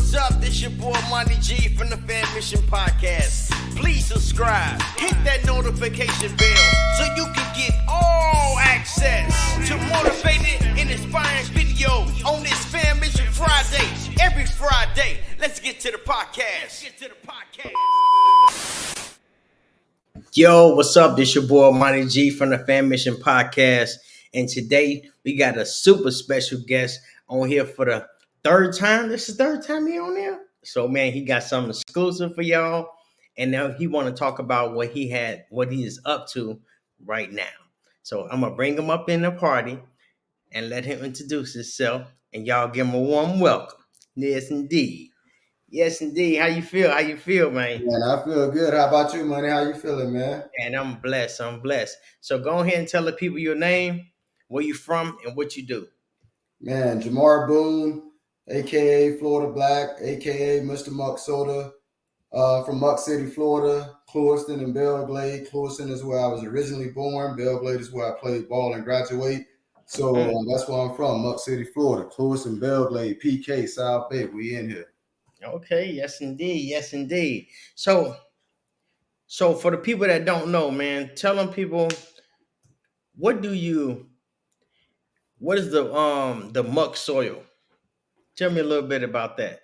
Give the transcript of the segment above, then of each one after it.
what's up? This your boy Monty G from the Fammission Podcast. Please subscribe, hit that notification bell so you can get all access to motivated and inspiring videos on this Fammission Friday. Every Friday. Let's get to the podcast. Yo, what's up? This your boy Monty G from the Fammission Podcast. And today we got a super special guest on here for the third time. This is the third time he on there. So man, he got something exclusive for y'all. And now he want to talk about what he is up to right now. So I'm gonna bring him up in the party and let him introduce himself. And y'all give him a warm welcome. Yes, indeed. Yes, indeed. How you feel? How you feel, man? Man, I feel good. How about you, Money? How you feeling, man? And I'm blessed. So go ahead and tell the people your name, where you from, and what you do. Man, Jamar Boone, a.k.a. Florida Black, a.k.a. Mr. Muck Soda, from Muck City, Florida, Clewiston and Belglade. Clewiston is where I was originally born. Belglade is where I played ball and graduate. So that's where I'm from, Muck City, Florida. Clewiston, Belglade, PK, South Bay. We in here. Okay, yes, indeed. Yes, indeed. So for the people that don't know, man, tell them people, what is the muck soil? Tell me a little bit about that.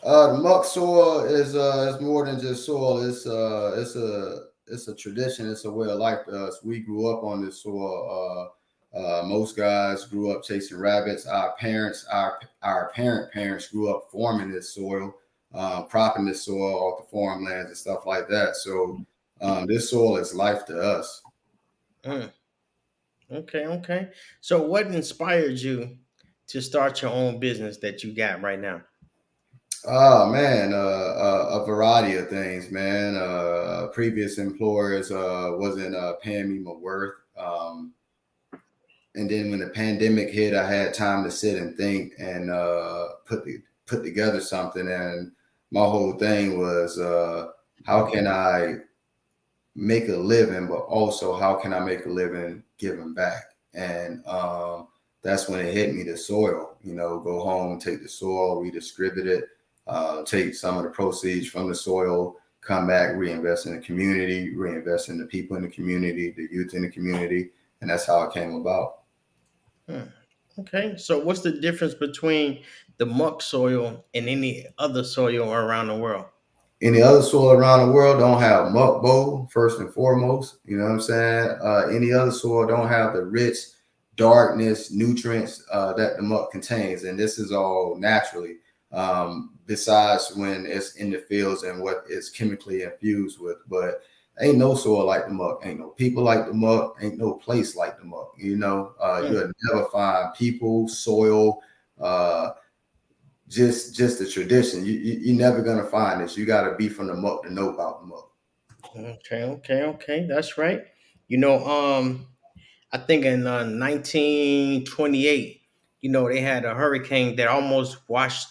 The muck soil is more than just soil. It's a tradition. It's a way of life to us. We grew up on this soil. Most guys grew up chasing rabbits. Our parents, our parents grew up farming this soil, cropping this soil off the farmlands and stuff like that. So this soil is life to us. Okay. So what inspired you to start your own business that you got right now? Oh man, a variety of things, man. Previous employers wasn't paying me my worth. And then when the pandemic hit, I had time to sit and think and put together something. And my whole thing was, how can I make a living, but also how can I make a living giving back? And that's when it hit me, the soil. Go home, take the soil, redistribute it, take some of the proceeds from the soil, come back, reinvest in the community, reinvest in the people in the community, the youth in the community. And that's how it came about. Okay, so what's the difference between the muck soil and any other soil around the world? Any other soil around the world don't have muck bowl, first and foremost. You know what I'm saying? Any other soil don't have the rich darkness, nutrients that the muck contains. And this is all naturally, besides when it's in the fields and what it's chemically infused with. But ain't no soil like the muck. Ain't no people like the muck. Ain't no place like the muck. You'll never find people, soil, just the tradition. You're never gonna find this. You gotta be from the muck to know about the muck. Okay. That's right. I think in 1928, they had a hurricane that almost washed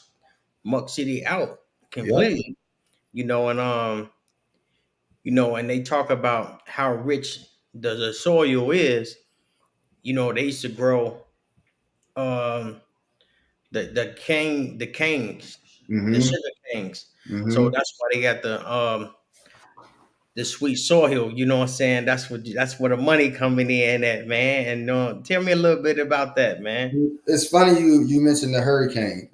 Muck City out completely. Yep. And they talk about how rich the soil is. They used to grow the canes, the sugar canes. Mm-hmm. So that's why they got the sweet soil. You know what I'm saying? That's where the money coming in at, man. And tell me a little bit about that, man. It's funny you mentioned the hurricane.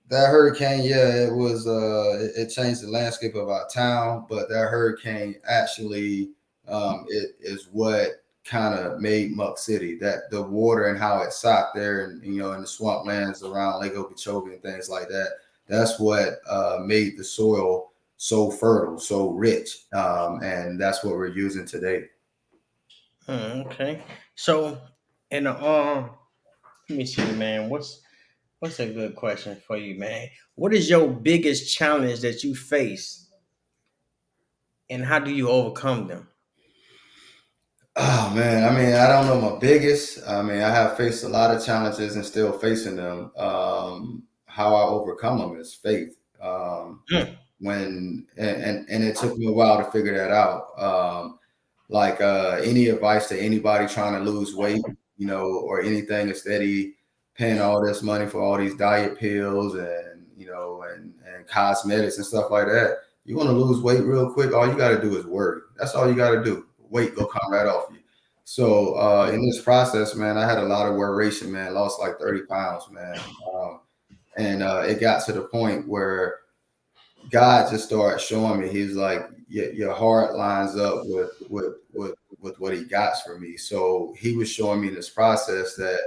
That hurricane, it was it changed the landscape of our town, but that hurricane actually it is what kind of made Muck City. That the water and how it sat there, and in the swamplands around Lake Okeechobee and things like that. That's what made the soil so fertile, so rich, and that's what we're using today. Okay, so and let me see, man. What's a good question for you, man? What is your biggest challenge that you face, and how do you overcome them? Oh man, I don't know my biggest. I have faced a lot of challenges and still facing them. How I overcome them is faith. When it took me a while to figure that out. Any advice to anybody trying to lose weight, or anything, instead of paying all this money for all these diet pills and and cosmetics and stuff like that. You want to lose weight real quick, all you got to do is worry. That's all you got to do. Weight go come right off you. So in this process, man, I had a lot of worration, man. Lost like 30 pounds, man. And it got to the point where God just started showing me. He's like, your heart lines up with what he got for me. So he was showing me in this process that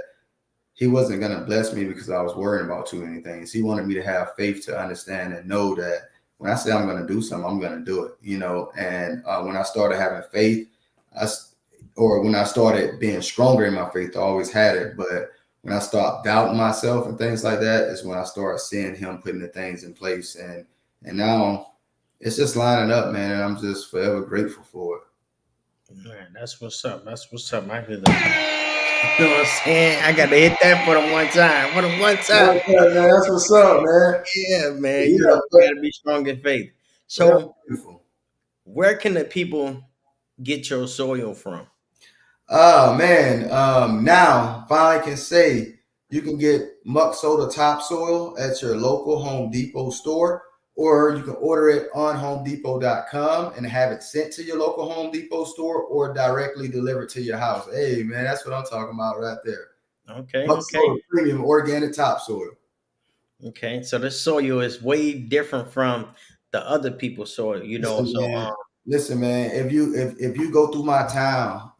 he wasn't going to bless me because I was worrying about too many things. He wanted me to have faith to understand and know that when I say I'm going to do something, I'm going to do it, And when I started having faith, when I started being stronger in my faith, I always had it. But when I stopped doubting myself and things like that is when I started seeing him putting the things in place. And now it's just lining up, man. And I'm just forever grateful for it. Man, that's what's up. That's what's up. I hear that. You know what I'm saying? I got to hit that for the one time. For the one time. Yeah, man, that's what's up, man. Yeah, man. You got to be strong in faith. So, where can the people get your soil from? Oh, man. Now, finally can say you can get Muck Soda topsoil at your local Home Depot store, or you can order it on homedepot.com and have it sent to your local Home Depot store or directly delivered to your house. Hey, man, that's what I'm talking about right there. Okay. Muck Soda premium organic topsoil. Okay. So this soil is way different from the other people's soil, Listen, man, if you go through my town,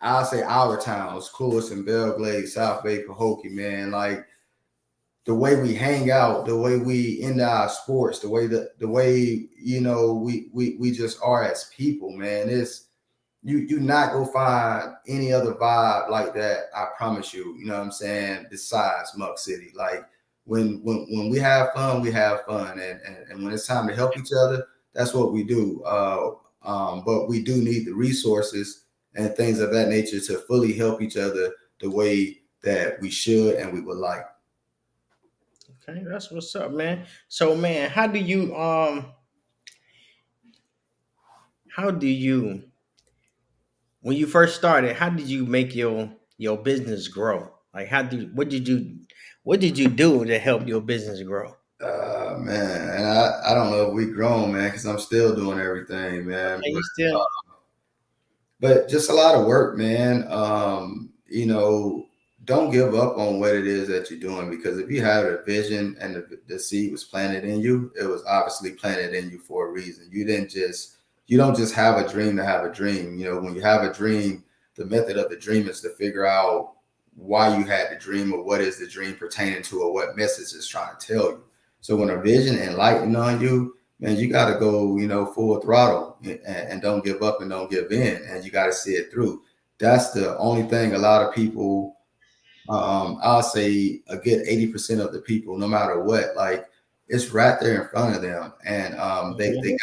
I'll say our towns, Clewiston, Belglade, South Bay, Pahokee, man, like the way we hang out, the way we into our sports, the way we just are as people, man. It's you not go find any other vibe like that. I promise you. You know what I'm saying? Besides Muck City, like when we have fun, we have fun, and when it's time to help each other, that's what we do. But we do need the resources and things of that nature to fully help each other the way that we should and we would like. Okay, that's what's up, man. So, man, how do you when you first started, how did you make your business grow? Like what did you do to help your business grow? Man, and I don't know if we grown, man, because I'm still doing everything, man. Okay, but just a lot of work, man. Don't give up on what it is that you're doing, because if you have a vision and the seed was planted in you, it was obviously planted in you for a reason. You don't just have a dream to have a dream. When you have a dream, the method of the dream is to figure out why you had the dream, or what is the dream pertaining to, or what message it's trying to tell you. So when a vision enlightened on you, man, you got to go, full throttle and don't give up and don't give in, and you got to see it through. That's the only thing a lot of people, I'll say a good 80% of the people, no matter what, like it's right there in front of them. And they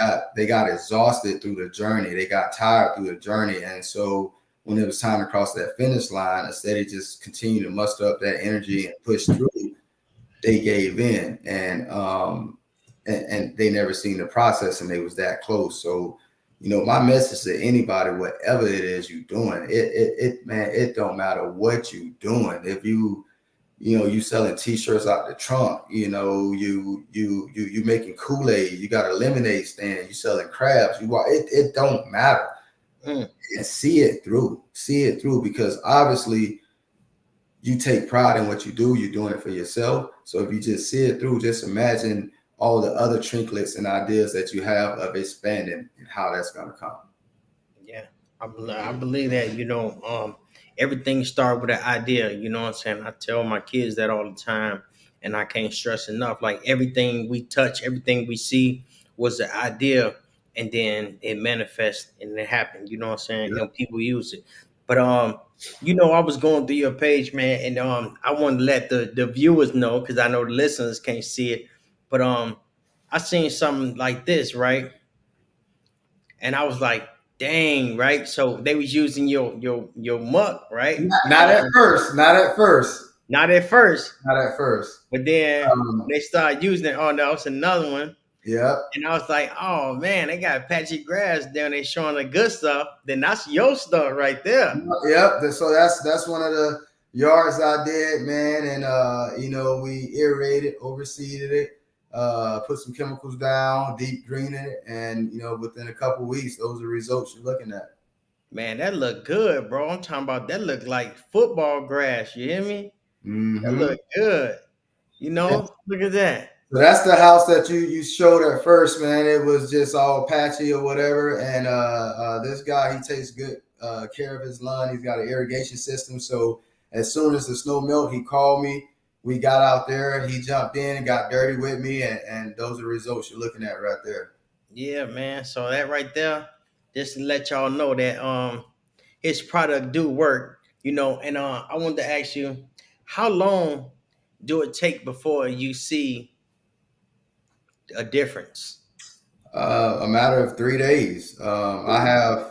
got exhausted through the journey. They got tired through the journey. And so when it was time to cross that finish line, instead of just continue to muster up that energy and push through, they gave in, and they never seen the process, and they was that close. So, my message to anybody, whatever it is you're doing, it don't matter what you're doing. If you selling t-shirts out the trunk, you making Kool-Aid, you got a lemonade stand, you selling crabs, it don't matter. And see it through, because obviously you take pride in what you do. You're doing it for yourself. So if you just see it through, just imagine all the other trinkets and ideas that you have of expanding and how that's going to come. Yeah, I believe that, everything starts with an idea. You know what I'm saying? I tell my kids that all the time, and I can't stress enough. Like everything we touch, everything we see was an idea, and then it manifests and it happened. You know what I'm saying? Yeah. People use it. But I was going through your page, man, and I wanted to let the viewers know, because I know the listeners can't see it. But I seen something like this, right? And I was like, dang, right? So they was using your muck, right? Not at first. Not at first. But then they started using it. Oh no, it's another one. Yeah. And I was like, oh man, they got patchy grass down there showing the good stuff. Then that's your stuff right there. Yep. So that's one of yards I did, man, and we aerated, overseeded it, put some chemicals down, deep greened it, and within a couple weeks, those are the results you're looking at. Man, that look good, bro. I'm talking about that look like football grass. You hear me? That Mm-hmm. look good. Look at that. So that's the house that you showed at first, man. It was just all patchy or whatever. And this guy, he takes good care of his lawn. He's got an irrigation system. So as soon as the snow melt, he called me. We got out there. He jumped in and got dirty with me, and those are the results you're looking at right there. Yeah, man. So that right there, just to let y'all know that his product do work. And I wanted to ask you, how long do it take before you see a difference? A matter of 3 days. I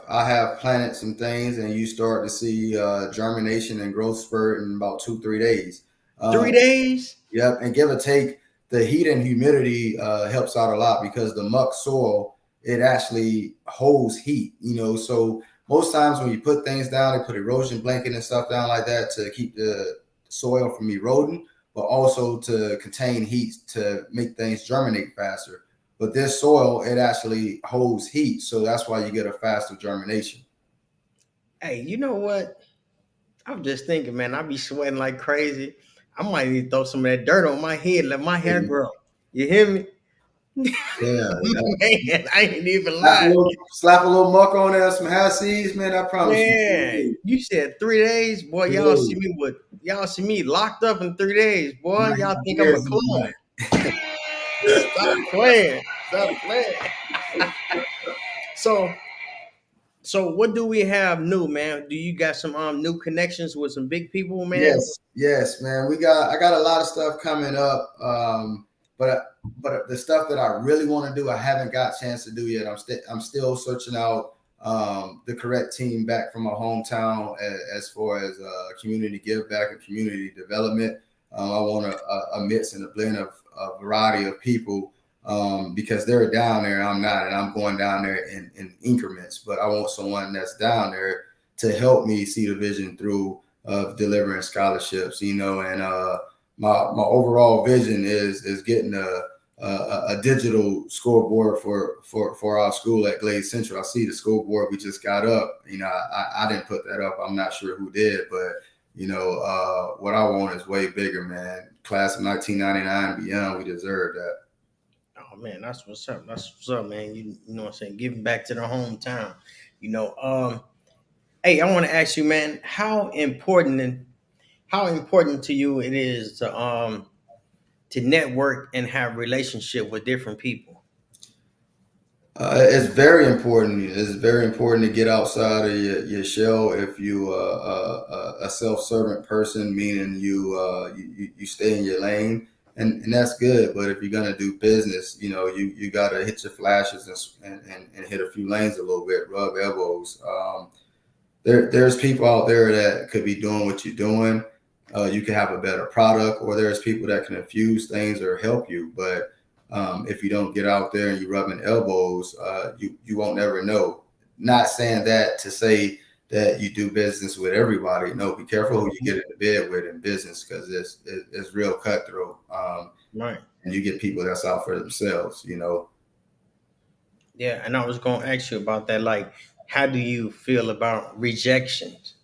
have planted some things, and you start to see germination and growth spurt in about 2-3 days. 3 days? Yep, and give or take, the heat and humidity helps out a lot because the muck soil, it actually holds heat. So most times when you put things down, they put erosion blanket and stuff down like that to keep the soil from eroding, but also to contain heat to make things germinate faster. But this soil, it actually holds heat, so that's why you get a faster germination. Hey, you know what? I'm just thinking, man, I be sweating like crazy. I might need to throw some of that dirt on my head, let my hair grow. You hear me? Yeah, Man, I ain't even slap a lying. little, slap a little muck on there, some hair seeds, man. I promise Man, you said 3 days, boy. Y'all see me locked up in 3 days, boy. Y'all think I'm a clone? Stop playing. Stop playing. So, so what do we have new, man? Do you got some new connections with some big people, man? Yes, man. I got a lot of stuff coming up. But the stuff that I really want to do, I haven't got a chance to do yet. I'm still searching out the correct team back from my hometown as far as community give back and community development. I want a mix and a blend of a variety of people because they're down there, I'm not, and I'm going down there in increments. But I want someone that's down there to help me see the vision through of delivering scholarships, and my overall vision is getting a digital scoreboard for our school at Glade Central. I see the scoreboard we just got up. I didn't put that up. I'm not sure who did, but what I want is way bigger, man. Class of 1999 and beyond, we deserve that. Oh man, that's what's up. That's what's up, man. You know what I'm saying? Giving back to the hometown. Hey, I want to ask you, man, how important to you it is to network and have relationship with different people. It's very important. It's very important to get outside of your shell. If you a self-servant person, meaning you stay in your lane, and that's good. But if you're gonna do business, you gotta hit your flashes and hit a few lanes a little bit, rub elbows. There's people out there that could be doing what you're doing. You can have a better product, or there's people that can infuse things or help you. But if you don't get out there and you rubbing elbows, you won't ever know. Not saying that to say that you do business with everybody. No, be careful who you get into bed with in business because it's real cutthroat. Right. And you get people that's out for themselves. Yeah, and I was going to ask you about that. Like, how do you feel about rejections?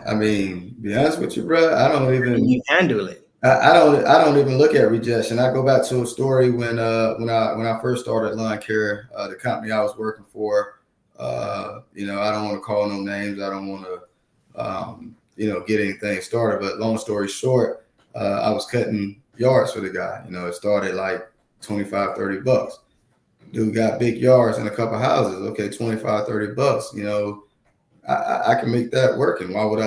I mean, be honest with you, bro. I don't even. How do you handle it? I don't even look at rejection. I go back to a story when I first started lawn care, the company I was working for. I don't want to call no names. I don't want to get anything started. But long story short, I was cutting yards for the guy. It started like $25-$30. Dude got big yards and a couple houses. Okay, $25-$30. I can make that work. And why would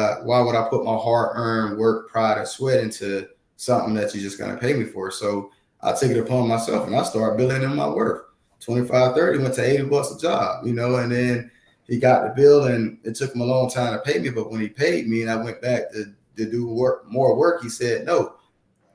I put my hard-earned work, pride, and sweat into something that you're just going to pay me for? So I took it upon myself and I started building in my worth. 25-30 went to $80 a job, and then he got the bill and it took him a long time to pay me. But when he paid me and I went back to do more work, he said, no,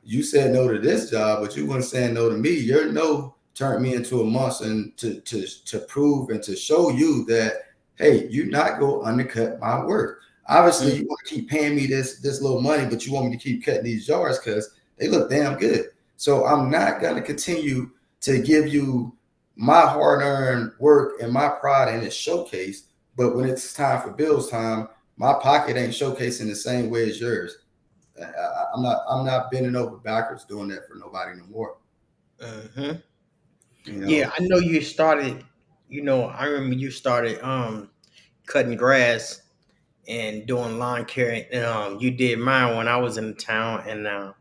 you said no to this job, but you weren't saying no to me. Your no turned me into a monster, and to prove and to show you that, hey, you not go undercut my work. Obviously, Mm. you want to keep paying me this little money, but you want me to keep cutting these yards because they look damn good. So I'm not gonna continue to give you my hard-earned work and my pride in its showcase. But when it's time for bills time, my pocket ain't showcasing the same way as yours. I'm not bending over backwards doing that for nobody no more. Hmm. You Yeah, know, I know you started. I remember you started cutting grass and doing lawn care. And, you did mine when I was in the town,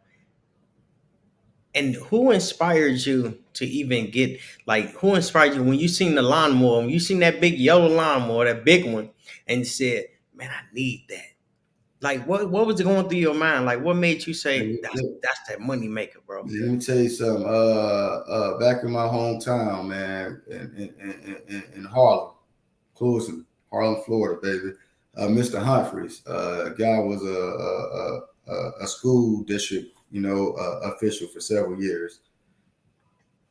and who inspired you to even get like who inspired you when you seen the lawnmower, when you seen that big yellow lawnmower, that big one, and you said, "Man, I need that." Like, what was going through your mind? Like, what made you say that's that money maker, bro? let me tell you something. Back in my hometown, man, in Harlem, closing Harlem, Florida, baby. Mr. Humphreys, guy was a school district, official for several years.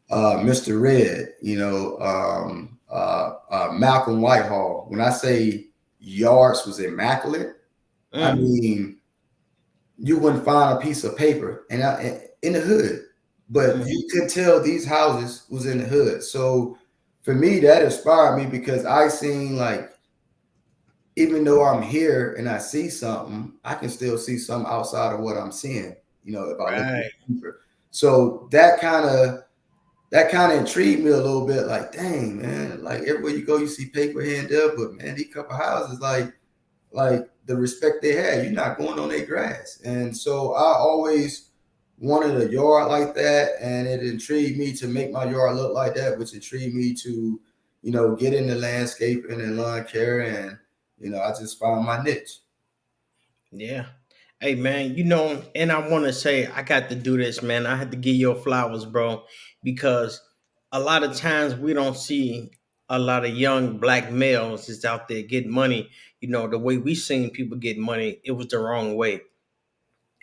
Mr. Red, Malcolm Whitehall. When I say yards was immaculate, I Mm, mean you wouldn't find a piece of paper in the hood, but mm, you could tell these houses was in the hood. So for me, that inspired me because I seen like even though I'm here and I see something, I can still see something outside of what I'm seeing. If I look right. deeper. So that kind of intrigued me a little bit. Like, dang man, like everywhere you go, you see paper here and there, but man, these couple houses like the respect they had. You're not going on their grass. And so I always wanted a yard like that. And it intrigued me to make my yard look like that, which intrigued me to, get into landscaping and lawn care. And, I just found my niche. Yeah. Hey man, and I want to say I got to do this, man. I had to give your flowers, bro, because a lot of times we don't see a lot of young black males is out there getting money. The way we seen people get money, it was the wrong way.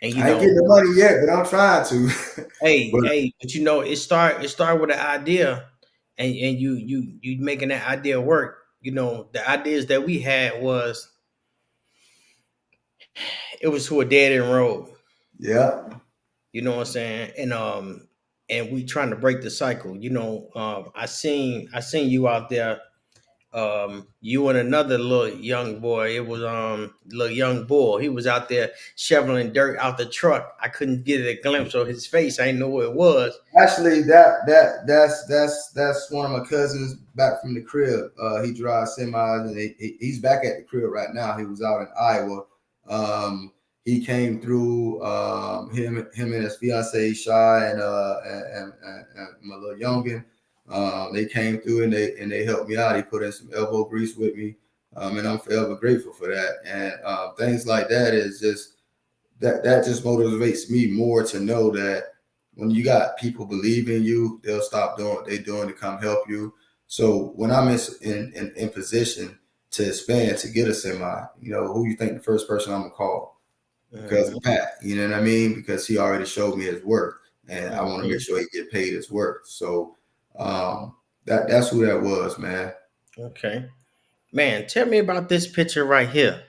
And I ain't getting the money yet, but I'm trying to. hey, But hey, but it start with an idea, and you making that idea work. The ideas that we had was it was to a dead end road. yeah, You know what I'm saying? And we trying to break the cycle. I seen you out there. You and another little young boy. It was little young bull. He was out there shoveling dirt out the truck. I couldn't get a glimpse of his face. I didn't know what it was. actually, that's one of my cousins back from the crib. He drives semis, and he's back at the crib right now. He was out in Iowa. He came through. Him and his fiance Shy and my little youngin. They came through and they helped me out. He put in some elbow grease with me, and I'm forever grateful for that. And things like that is just that just motivates me more to know that when you got people believe in you, they'll stop doing what they're doing to come help you. So when I'm in position to expand to get a semi, who you think the first person I'm gonna call? Mhm, Cousin Pat. You know what I mean? Because he already showed me his worth, and I want to make mhm. sure he get paid his worth. So that's who that was, man. Okay, man. Tell me about this picture right here.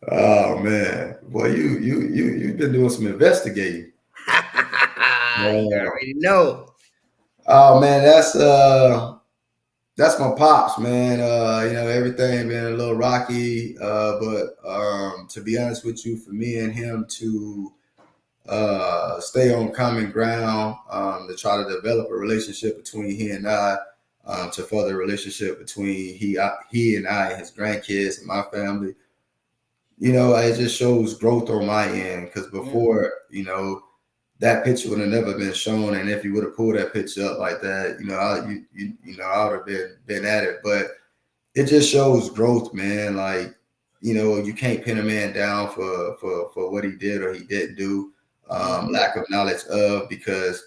Oh man, boy, you've been doing some investigating. You Yeah. already know. Oh man, that's my pops, man. Everything been a little rocky, but to be honest with you, for me and him to stay on common ground, to try to develop a relationship between he and I, to further a relationship between he and I, his grandkids and my family. It just shows growth on my end because Mhm. before, that picture would have never been shown. And if you would have pulled that picture up like that, I would have been at it. But it just shows growth, man. Like, you can't pin a man down for what he did or he didn't do. Mhm. Lack of knowledge of because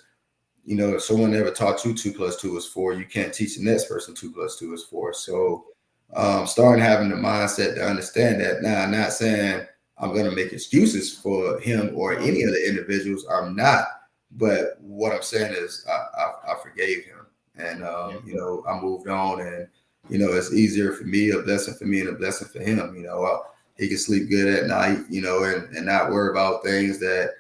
if someone never taught you 2 + 2 is 4, you can't teach the next person 2 + 2 is 4. So starting having the mindset to understand that. Now, I'm not saying I'm going to make excuses for him or any of the individuals. I'm not. But what I'm saying is I forgave him, and Yeah. I moved on, and it's easier for me, a blessing for me and a blessing for him. He can sleep good at night, and not worry about things that,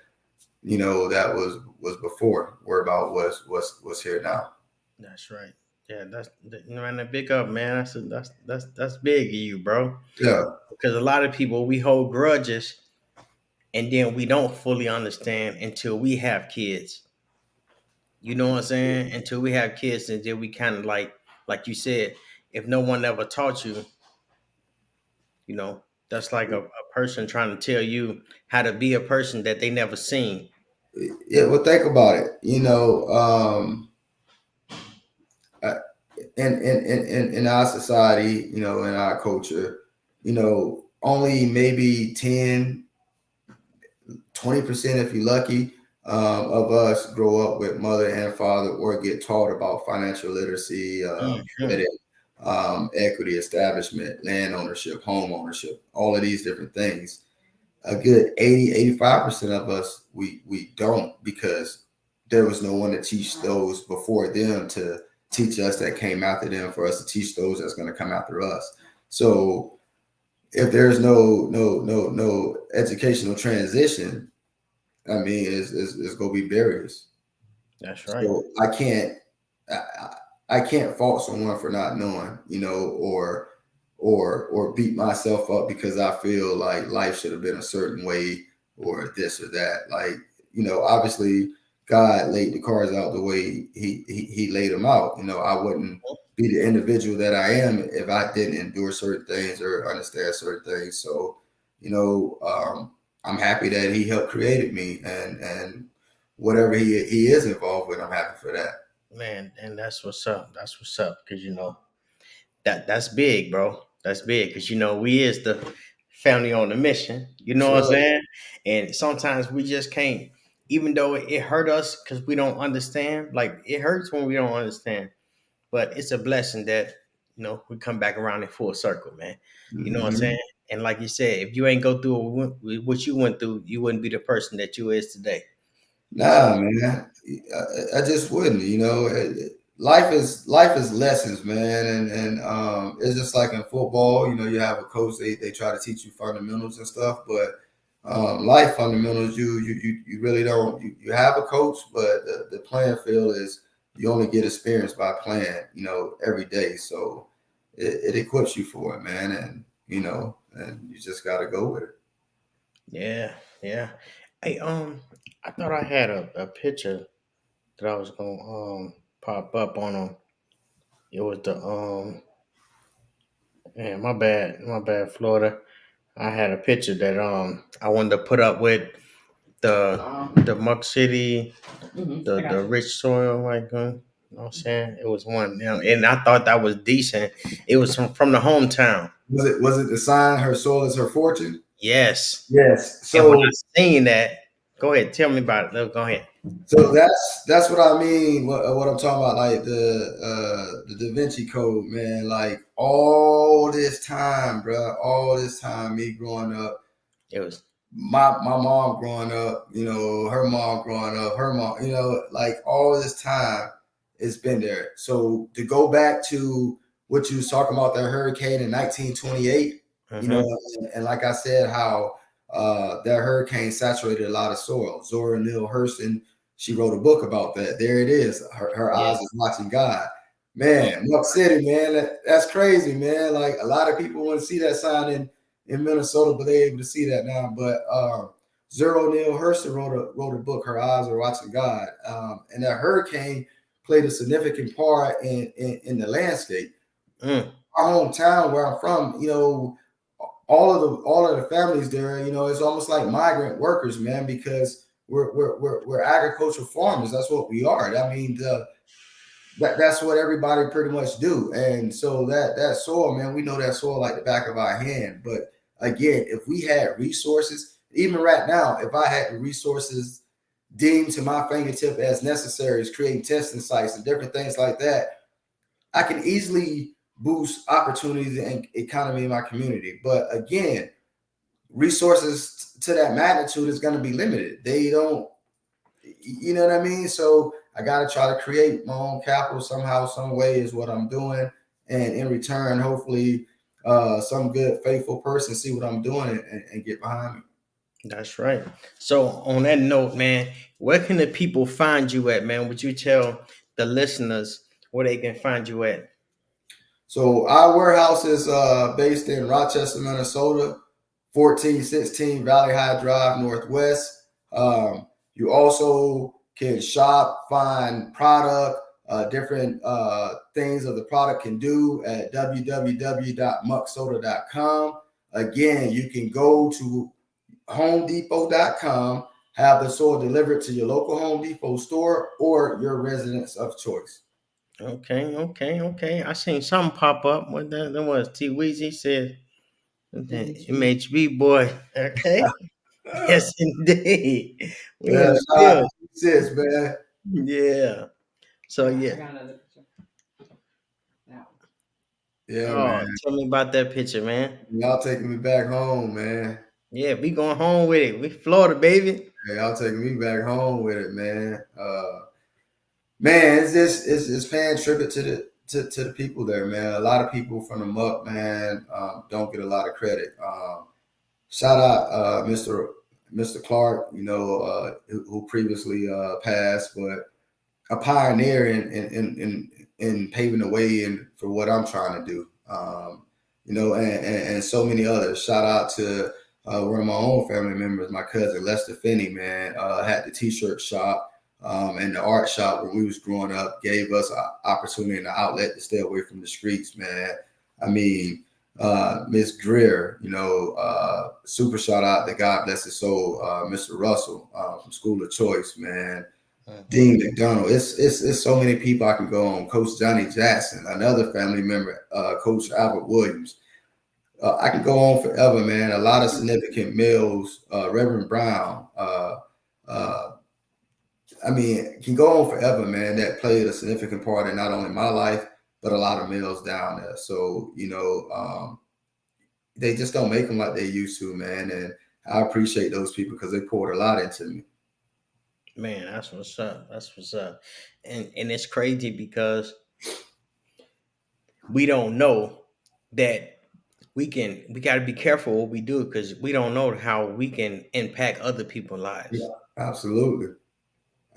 that was before. Worry about what's here now. That's right. Yeah, man, that big up, man. That's big of you, bro. Yeah. Because a lot of people we hold grudges and then we don't fully understand until we have kids. You know what I'm saying? Until we have kids, and then we kind of like you said, if no one ever taught you, you know, that's like a person trying to tell you how to be a person that they never seen. Yeah, well, think about it. Uh, in our society, in our culture, only maybe 10-20%, if you're lucky, of us grow up with mother and father or get taught about financial literacy, Mhm. credit, equity establishment, land ownership, home ownership, all of these different things. A good 80-85% of us, we don't, because there was no one to teach those before them to teach us that came after them for us to teach those that's going to come after us. So if there's no educational transition, I mean, it's going to be barriers. That's right. So I, I can't fault someone for not knowing, or beat myself up because I feel like life should have been a certain way or this or that. Like, obviously God laid the cards out the way he laid them out. I wouldn't be the individual that I am if I didn't endure certain things or understand certain things. So, I'm happy that he helped created me, and whatever he is involved with, I'm happy for that. Man, and that's what's up. That's what's up. Cause that's big, bro. That's big. Cause we is the family on the mission. You know what I'm Sure. saying? And sometimes we just can't, even though it hurt us because we don't understand. Like it hurts when we don't understand. But it's a blessing that, we come back around in full circle, man. You know what I'm Mhm. saying? And like you said, if you ain't go through what you went through, you wouldn't be the person that you is today. Nah, man, I just wouldn't. Life is lessons, man, and it's just like in football. You have a coach. They try to teach you fundamentals and stuff, but life fundamentals, you really don't. You have a coach, but the playing field is, you only get experience by playing. Every day. So it equips you for it, man, and you just got to go with it. Yeah, yeah. Hey, I thought I had a picture that I was gonna pop up on them. It was the man, my bad, Florida. I had a picture that I wanted to put up with the Muck City, the rich soil, like you know what I'm saying? It was one, and I thought that was decent. It was from the hometown. Was it the sign? Her soul is her fortune. Yes. Yes. And when So I seen that, go ahead, tell me about it. Go ahead. So that's what I mean. What I'm talking about, like the Da Vinci Code, man. Like all this time, bro. All this time, me growing up, It was my mom growing up, her mom growing up, her mom, like all this time, it's been there. So to go back to what you was talking about, that hurricane in 1928, mm-hmm. and like I said, how that hurricane saturated a lot of soil. Zora Neale Hurston, she wrote a book about that. There it is. Her Yeah. eyes is watching God. Oh, Man, Muck City, man, that's crazy, man. Like a lot of people want to see that sign in Minnesota, but they're able to see that now. But Zora Neale Hurston wrote a book, Her Eyes Are Watching God, and that hurricane played a significant part in the landscape. mm, Our hometown, where I'm from, all of the families there, it's almost like migrant workers, man, because we're agricultural farmers. That's what we are. I mean, that's what everybody pretty much do. And so that soil, man, we know that soil like the back of our hand. But again, if we had resources, even right now, if I had the resources deemed to my fingertip as necessary, as creating testing sites and different things like that, I can easily boost opportunities and economy in my community. But again, resources to that magnitude is going to be limited. They don't, you know what I mean? So I got to try to create my own capital somehow, some way is what I'm doing. and in return, hopefully, some good faithful person see what I'm doing and get behind me. That's right. So on that note, man, where can the people find you at, man? Would you tell the listeners where they can find you at? So our warehouse is based in Rochester, Minnesota, 1416 Valley High Drive Northwest. You also can shop, find product, different things of the product can do at www.mucksoda.com. Again, you can go to homedepot.com, have the soil delivered to your local Home Depot store or your residence of choice. Okay. I seen something pop up. What that was T Weezy said the MHB boy. Okay. Yes, indeed. We in Yeah, the shout out field. to sis, man. Yeah. So yeah. I got another picture. That one. Yeah, Oh, man. tell me about that picture, man. Y'all taking me back home, man. Yeah, we going home with it. We Florida, baby. Yeah, y'all taking me back home with it, man. Man, it's just it's paying tribute to the people there, man. A lot of people from the muck, man, don't get a lot of credit. Shout out Mr. Clark, who previously passed, but a pioneer in paving the way for what I'm trying to do. And so many others. Shout out to one of my own family members, my cousin Lester Finney, man, had the t-shirt shop and the art shop when we was growing up, gave us an opportunity and an outlet to stay away from the streets, man. I mean, Miss Greer, super shout out to God bless his soul, Mr. Russell from School of Choice, man. Dean McDonald. It's so many people I can go on. Coach Johnny Jackson, another family member, Coach Albert Williams. I can go on forever, man. A lot of significant males, Reverend Brown. Can go on forever, man. That played a significant part in not only my life, but a lot of males down there. So, they just don't make them like they used to, man. And I appreciate those people because they poured a lot into me. Man, that's what's up. That's what's up. And it's crazy because we don't know that we got to be careful what we do because we don't know how we can impact other people's lives. Yeah, absolutely. You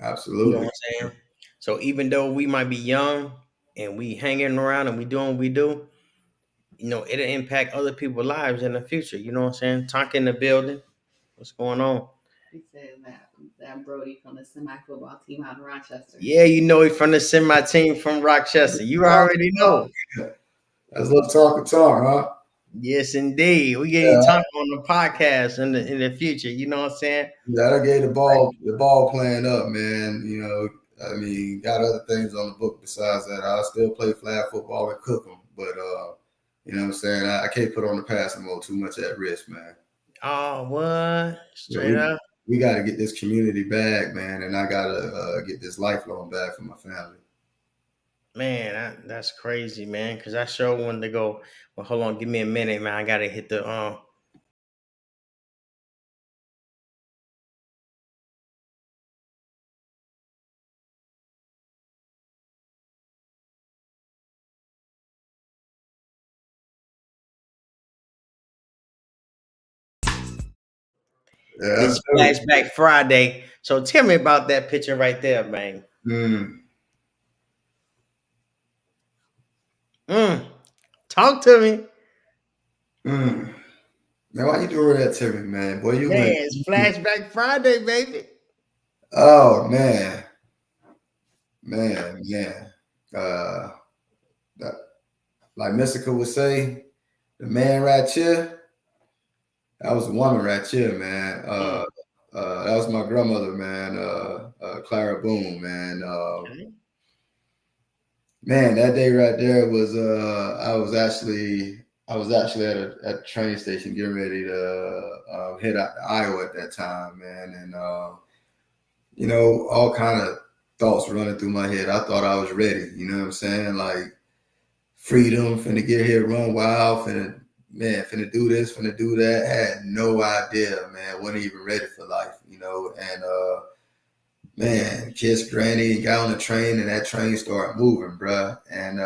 know Absolutely. what I'm saying? So even though we might be young and we hanging around and we doing what we do, it'll impact other people's lives in the future. You know what I'm saying? Talk in the building. What's going on? He said that Brody from the semi football team out in Rochester. Yeah, he's from the semi team from Rochester. You already know. That's a little talk, huh? Yes, indeed. We getting talk on the podcast in the future. You know what I'm saying? Yeah, I gave the ball playing up, man. Got other things on the book besides that. I still play flag football and cook them, but you know what I'm saying? I can't put on the passing mode too much at risk, man. Oh, what? Straight up. We got to get this community back, man, and I got to get this lifelong back for my family. Man, that's crazy, man. Because I sure wanted to go. Well, hold on, give me a minute, man. I gotta hit the Yeah, It's Flashback Friday. So tell me about that picture right there, man. Talk to me. Man, why you doing that to me, man? Boy, you Man, went. it's Flashback Friday, baby. Oh man. Like Mystical would say, the man right here. That was a woman right here, man. That was my grandmother, man. Clara Boone, man. Man, that day right there was I was actually at a train station getting ready to head out to Iowa at that time, man, and all kind of thoughts running through my head. I thought I was ready, you know what I'm saying? Like freedom, finna get here, run wild, finna do this, finna do that. Had no idea, man. Wasn't even ready for life, and man, kissed granny, got on the train, and that train started moving, bruh. And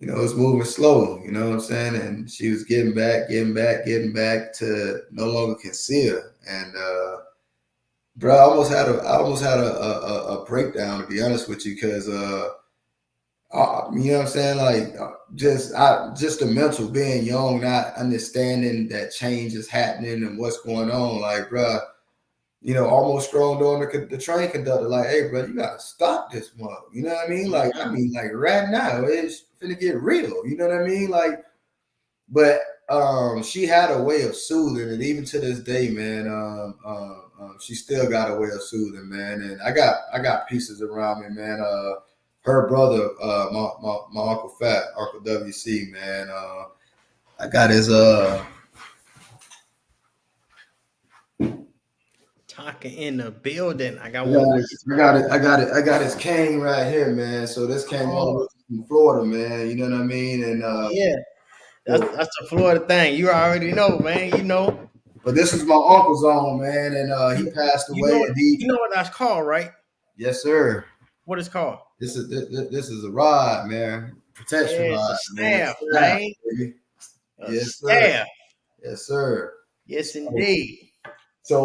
it's moving slow, you know what I'm saying? And she was getting back to no longer can see her. And bro, I almost had a breakdown, to be honest with you, because you know what I'm saying? Like just the mental being young, not understanding that change is happening and what's going on. Like, bro, almost thrown on the train conductor, like, hey, bro, you gotta stop this mug. You know what I mean? Like, like right now, it's finna get real. You know what I mean? Like, but she had a way of soothing, and even to this day, man, she still got a way of soothing, man. And I got pieces around me, man. Her brother, my Uncle Fat, Uncle WC, man. I got his Talking in the building. I got I one. got his cane right here, man. So this came all the way from Florida, man. You know what I mean? And yeah, that's a Florida thing. You already know, man. You know. But this is my uncle's own, man, and he passed away. You know what that's called, right? Yes, sir. What it's called? This is a rod, man. Protection rod, it's a staff, man. Yes, staff. Sir. Yes, sir. Yes, indeed. So,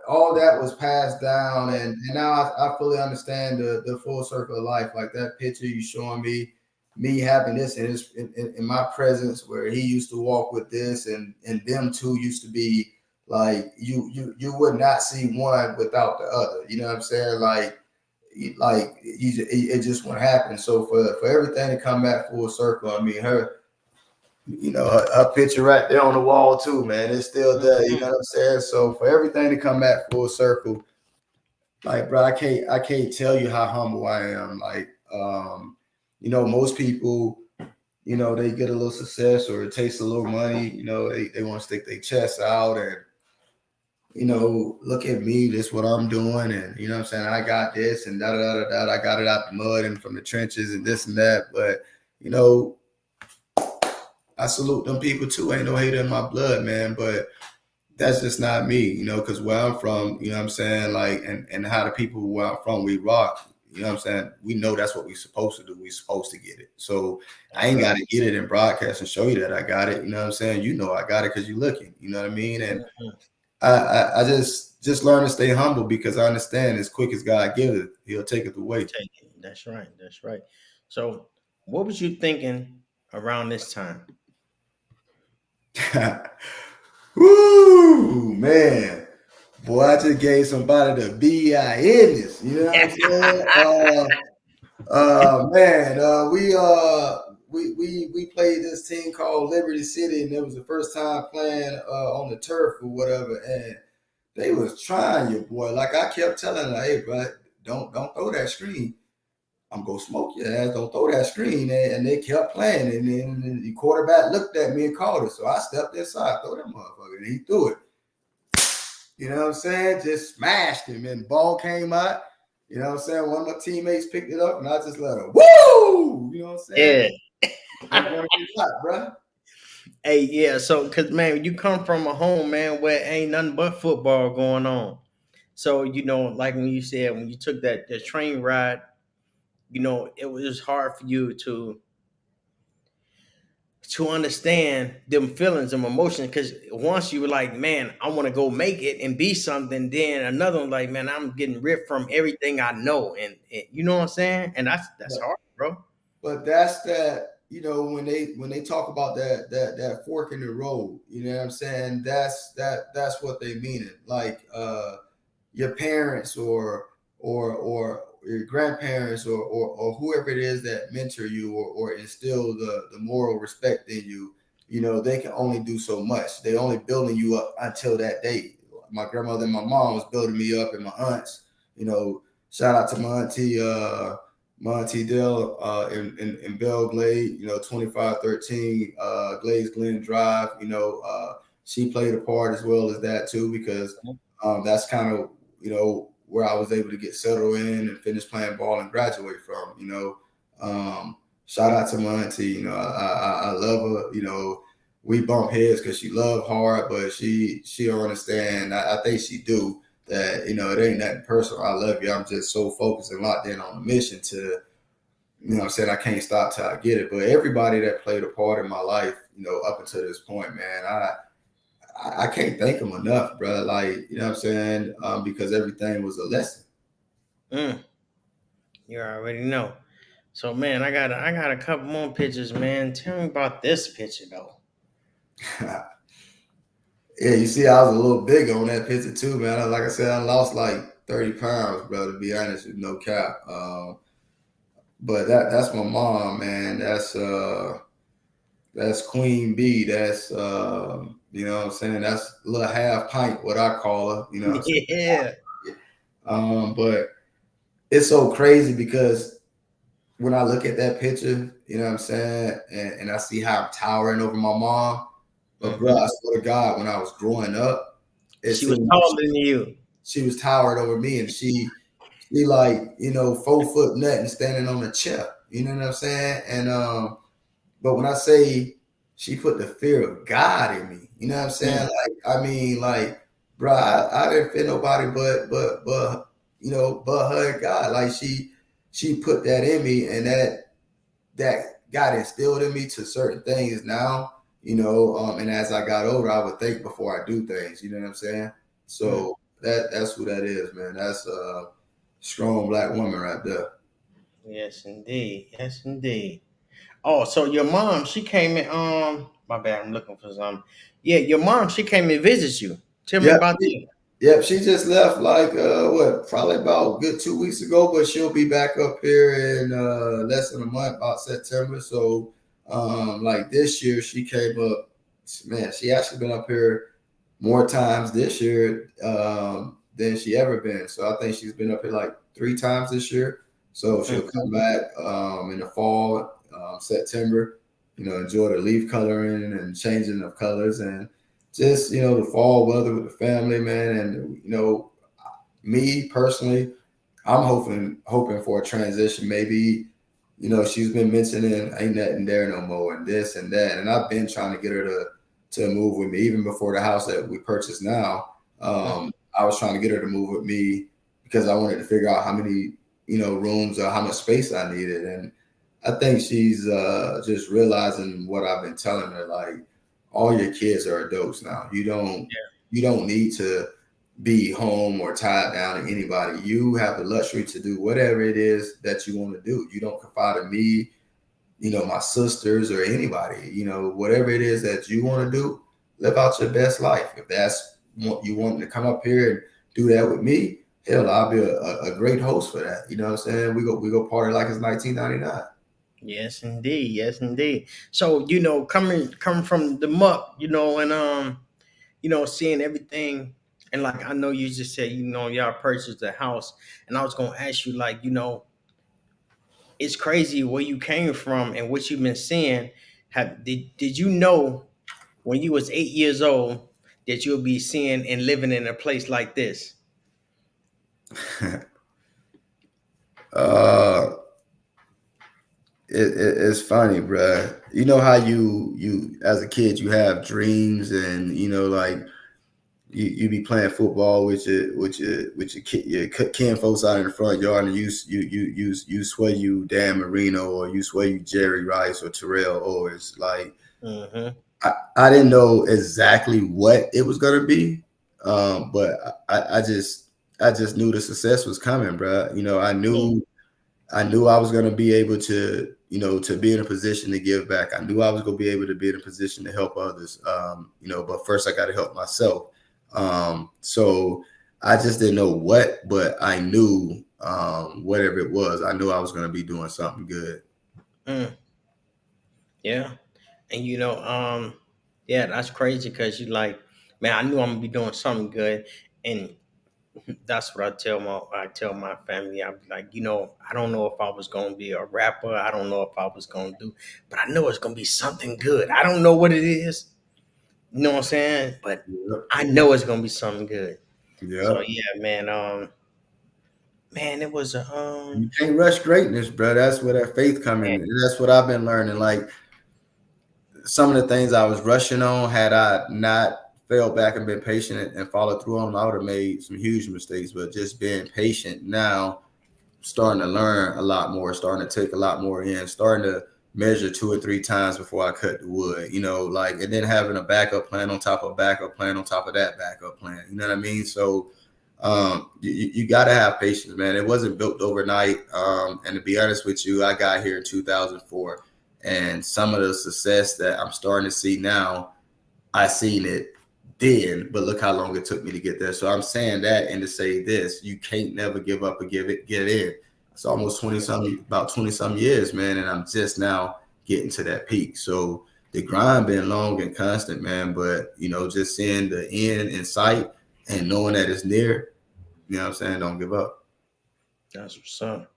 all that was passed down, and now I fully understand the full circle of life. Like that picture you showing me having this in my presence, where he used to walk with this, and them two used to be like you would not see one without the other. You know what I'm saying? Like it just wouldn't happen. So for everything to come back full circle, I mean, her picture right there on the wall too, man. It's still there. You know what I'm saying? So for everything to come back full circle, like, bro, I can't tell you how humble I am. Like, most people, they get a little success or it takes a little money, they want to stick their chest out and, look at me, this is what I'm doing. And, you know what I'm saying? I got this and da. I got it out the mud and from the trenches and this and that. But, I salute them people too. Ain't no hate in my blood, man. But that's just not me, because where I'm from, you know what I'm saying? Like, and how the people where I'm from, we rock. You know what I'm saying? We know that's what we're supposed to do. We're supposed to get it. So I ain't got to get it in broadcast and show you that I got it. You know what I'm saying? You know I got it because you're looking. You know what I mean? And I just learn to stay humble because I understand as quick as God gives it, He'll take it away. That's right. That's right. So what was you thinking around this time? Woo, man. Boy, I just gave somebody the BINess. You know what I'm saying? We played this team called Liberty City, and it was the first time playing on the turf or whatever, and they was trying you, boy. Like I kept telling them, hey, bro, don't throw that screen. I'm gonna smoke your ass. Don't throw that screen. And they kept playing. And then the quarterback looked at me and called it. So I stepped inside, throw that motherfucker, and he threw it. You know what I'm saying? Just smashed him. And the ball came out. You know what I'm saying? One of my teammates picked it up and I just let her, woo! You know what I'm saying? Yeah. Bro. Hey, yeah. So, because, man, you come from a home, man, where ain't nothing but football going on. So, like when you said, when you took the train ride, it was hard for you to understand them feelings and emotions, because once you were like, man, I want to go make it and be something, then another one like, man, I'm getting ripped from everything I know, and you know what I'm saying? And that's hard, bro. But that's that, when they talk about that fork in the road, you know what I'm saying? That's what they mean it. Like your parents or your grandparents or whoever it is that mentor you or instill the moral respect in you, they can only do so much. They only building you up until that day. My grandmother and my mom was building me up, and my aunts, shout out to my auntie Dell in Belle Glade, 2513 Glades Glen Drive. She played a part as well as that too, because that's kind of, where I was able to get settled in and finish playing ball and graduate from. Shout out to my auntie. I love her. We bump heads because she loved hard, but she don't understand. I think she do that. It ain't nothing personal. I love you. I'm just so focused and locked in on the mission to You know what I'm saying? I can't stop till I get it. But everybody that played a part in my life, up until this point, man, I can't thank them enough, bro. Like, you know what I'm saying? Because everything was a lesson. Mm, you already know. So man, I got a couple more pictures, man. Tell me about this picture though. Yeah, you see, I was a little big on that picture too, man. Like I said, I lost like 30 pounds, bro, to be honest with no cap. But that's my mom, man. That's Queen B. That's you know what I'm saying? That's a little half pint, what I call her, you know what I'm saying? Yeah. But it's so crazy because when I look at that picture, you know what I'm saying, and I see how I'm towering over my mom. But bro, I swear to God, when I was growing up, it She was seemed like taller than you. she was towered over me, and she like 4 foot nothing standing on a chair. You know what I'm saying? And but when I say she put the fear of God in me, you know what I'm saying? Like, I mean, like, bro, I didn't fear nobody but her and God. Like she put that in me, and that got instilled in me to certain things now. And as I got older, I would think before I do things. You know what I'm saying? So that's who that is, man. That's a strong black woman right there. Yes, indeed. Yes, indeed. Oh, so your mom, she came in. My bad. I'm looking for something. Yeah, your mom, she came and visit you. Tell me Yep. about that. Yep, she just left like probably about a good 2 weeks ago, but she'll be back up here in less than a month, about September. So like this year she came up, man, she actually been up here more times this year than she ever been. So I think she's been up here like 3 times this year. So she'll come back in the fall, September, enjoy the leaf coloring and changing of colors and just the fall weather with the family, man. And me personally, I'm hoping for a transition. Maybe she's been mentioning ain't nothing there no more and this and that, and I've been trying to get her to move with me even before the house that we purchased now. I was trying to get her to move with me because I wanted to figure out how many rooms or how much space I needed, and I think she's just realizing what I've been telling her, like, all your kids are adults now. You don't need to be home or tied down to anybody. You have the luxury to do whatever it is that you want to do. You don't confide in me, my sisters or anybody. Whatever it is that you want to do, live out your best life. If that's what you want to come up here and do that with me, hell, I'll be a great host for that. You know what I'm saying? We go party like it's 1999. Yes, indeed. Yes, indeed. So coming from the muck, and seeing everything, and like I know you just said, y'all purchased the house, and I was gonna ask you, like, it's crazy where you came from and what you've been seeing. Did you know when you was 8 years old that you'll be seeing and living in a place like this? uh it's funny, bruh. You know how you as a kid you have dreams and like you be playing football your kin folks out in the front yard and you swear you Dan Marino or you swear you Jerry Rice or Terrell Owens. Like I didn't know exactly what it was gonna be, but I just knew the success was coming, bruh. I knew I was going to be able to, to be in a position to give back. I knew I was going to be able to be in a position to help others, but first I got to help myself. So I just didn't know what, but I knew whatever it was, I knew I was going to be doing something good. Yeah. And yeah, that's crazy because you like, man, I knew I'm gonna be doing something good. And that's what I tell my family. I'm like, I don't know if I was gonna be a rapper. I don't know if I was gonna do, but I know it's gonna be something good. I don't know what it is. You know what I'm saying? But Yep. I know it's gonna be something good. So Yep. yeah, man. Man, it was a You can't rush greatness, bro. That's where that faith coming. man, That's what I've been learning. Like some of the things I was rushing on, had I not fell back and been patient and followed through on them, I would have made some huge mistakes. But just being patient now, starting to learn a lot more, starting to take a lot more in, starting to measure 2 or 3 times before I cut the wood, like, and then having a backup plan on top of backup plan on top of that backup plan. You know what I mean? So you got to have patience, man. It wasn't built overnight. And to be honest with you, I got here in 2004, and some of the success that I'm starting to see now, I seen it then, but look how long it took me to get there. So I'm saying that, and to say this, you can't never give up or get in. It's almost about 20 some years, man. And I'm just now getting to that peak. So the grind been long and constant, man. But, just seeing the end in sight and knowing that it's near, you know what I'm saying? Don't give up. That's what's up.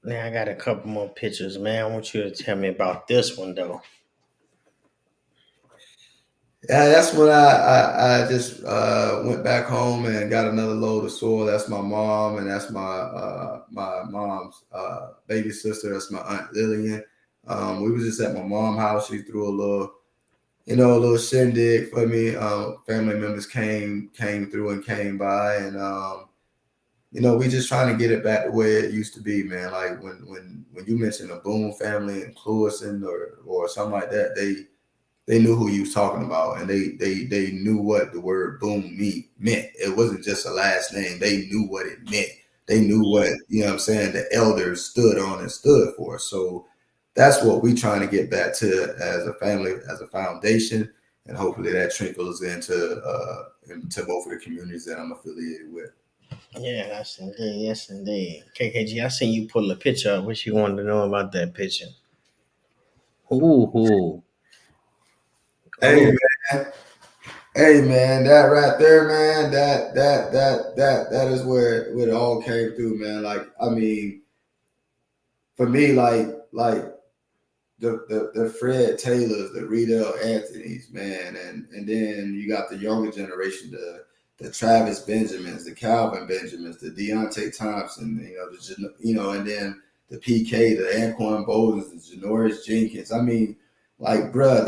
Now I got a couple more pictures, man. I want you to tell me about this one though. Yeah, that's when I just went back home and got another load of soil. That's my mom, and that's my mom's baby sister. That's my Aunt Lillian. We was just at my mom's house. She threw a little shindig for me. Family members came through and came by, and we just trying to get it back the way it used to be, man. Like when you mentioned a Boone family in Clewiston or something like that, they knew who you was talking about, and they knew what the word Boone meant. It wasn't just a last name. They knew what it meant. They knew what, the elders stood on and stood for. So that's what we trying to get back to as a family, as a foundation, and hopefully that trickles into both of the communities that I'm affiliated with. Yeah, that's indeed. Yes, indeed. KKG, I seen you pull a picture up. What you wanted to know about that picture? Ooh. Hey man, that right there, man, that is where it all came through, man. Like, I mean, for me, like the Fred Taylors, the Riedel Anthonys, man, and then you got the younger generation, the Travis Benjamins, the Calvin Benjamins, the Deontay Thompson, and then the PK, the Anquan Bowdens, the Janoris Jenkins. I mean, like, bruh,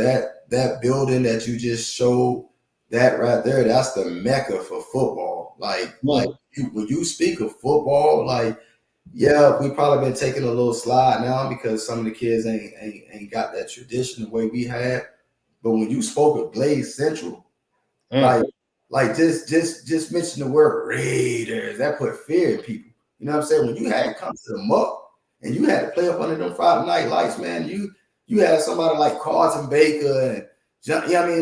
that building that you just showed, that right there, that's the mecca for football. Like when you speak of football, like, yeah, we probably been taking a little slide now because some of the kids ain't got that tradition the way we had. But when you spoke of Blaze Central, like just mention the word Raiders, that put fear in people. You know what I'm saying? When you had to come to the muck and you had to play up under them Friday night lights, man, you had somebody like Carlton Baker and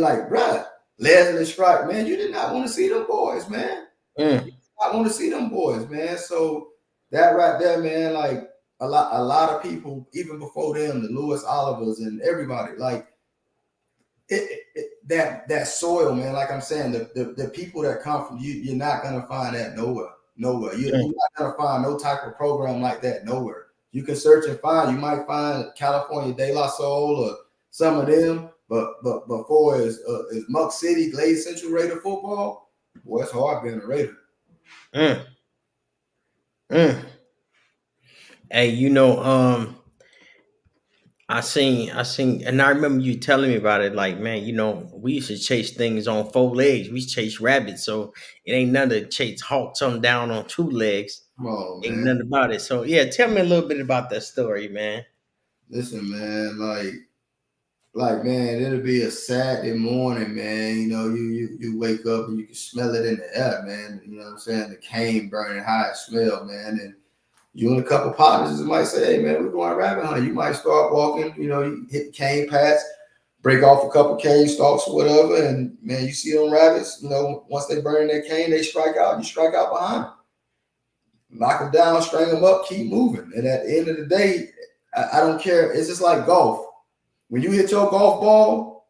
like, bruh, Leslie Strike, man, you did not want to see them boys, man. You did not want to see them boys, man. So that right there, man, like a lot of people, even before them, the Lewis Olivers and everybody, like that soil, man. Like I'm saying, the people that come from you, you're not gonna find that nowhere. You're not gonna find no type of program like that nowhere. You can search and find. You might find California De La Soul or some of them, but before is Muck City, Glade Central Raider football, boy, it's hard being a Raider. Hey, I seen, and I remember you telling me about it. Like, man, we used to chase things on 4 legs. We chase rabbits, so it ain't nothing to chase hawks on down on 2 legs. Come on, Ain't man. nothing about it. So yeah, tell me a little bit about that story, man. Listen, man, like man, it'll be a Saturday morning, man. You wake up and you can smell it in the air, man. You know what I'm saying? The cane burning, how it smell, man. And you and a couple partners might say, hey, man, we're going rabbit hunting. You might start walking, you hit the cane paths, break off a couple cane stalks or whatever, and man, you see them rabbits, once they burn their cane, they strike out. You strike out behind them. Knock them down, string them up, keep moving. And at the end of the day, I don't care. It's just like golf. When you hit your golf ball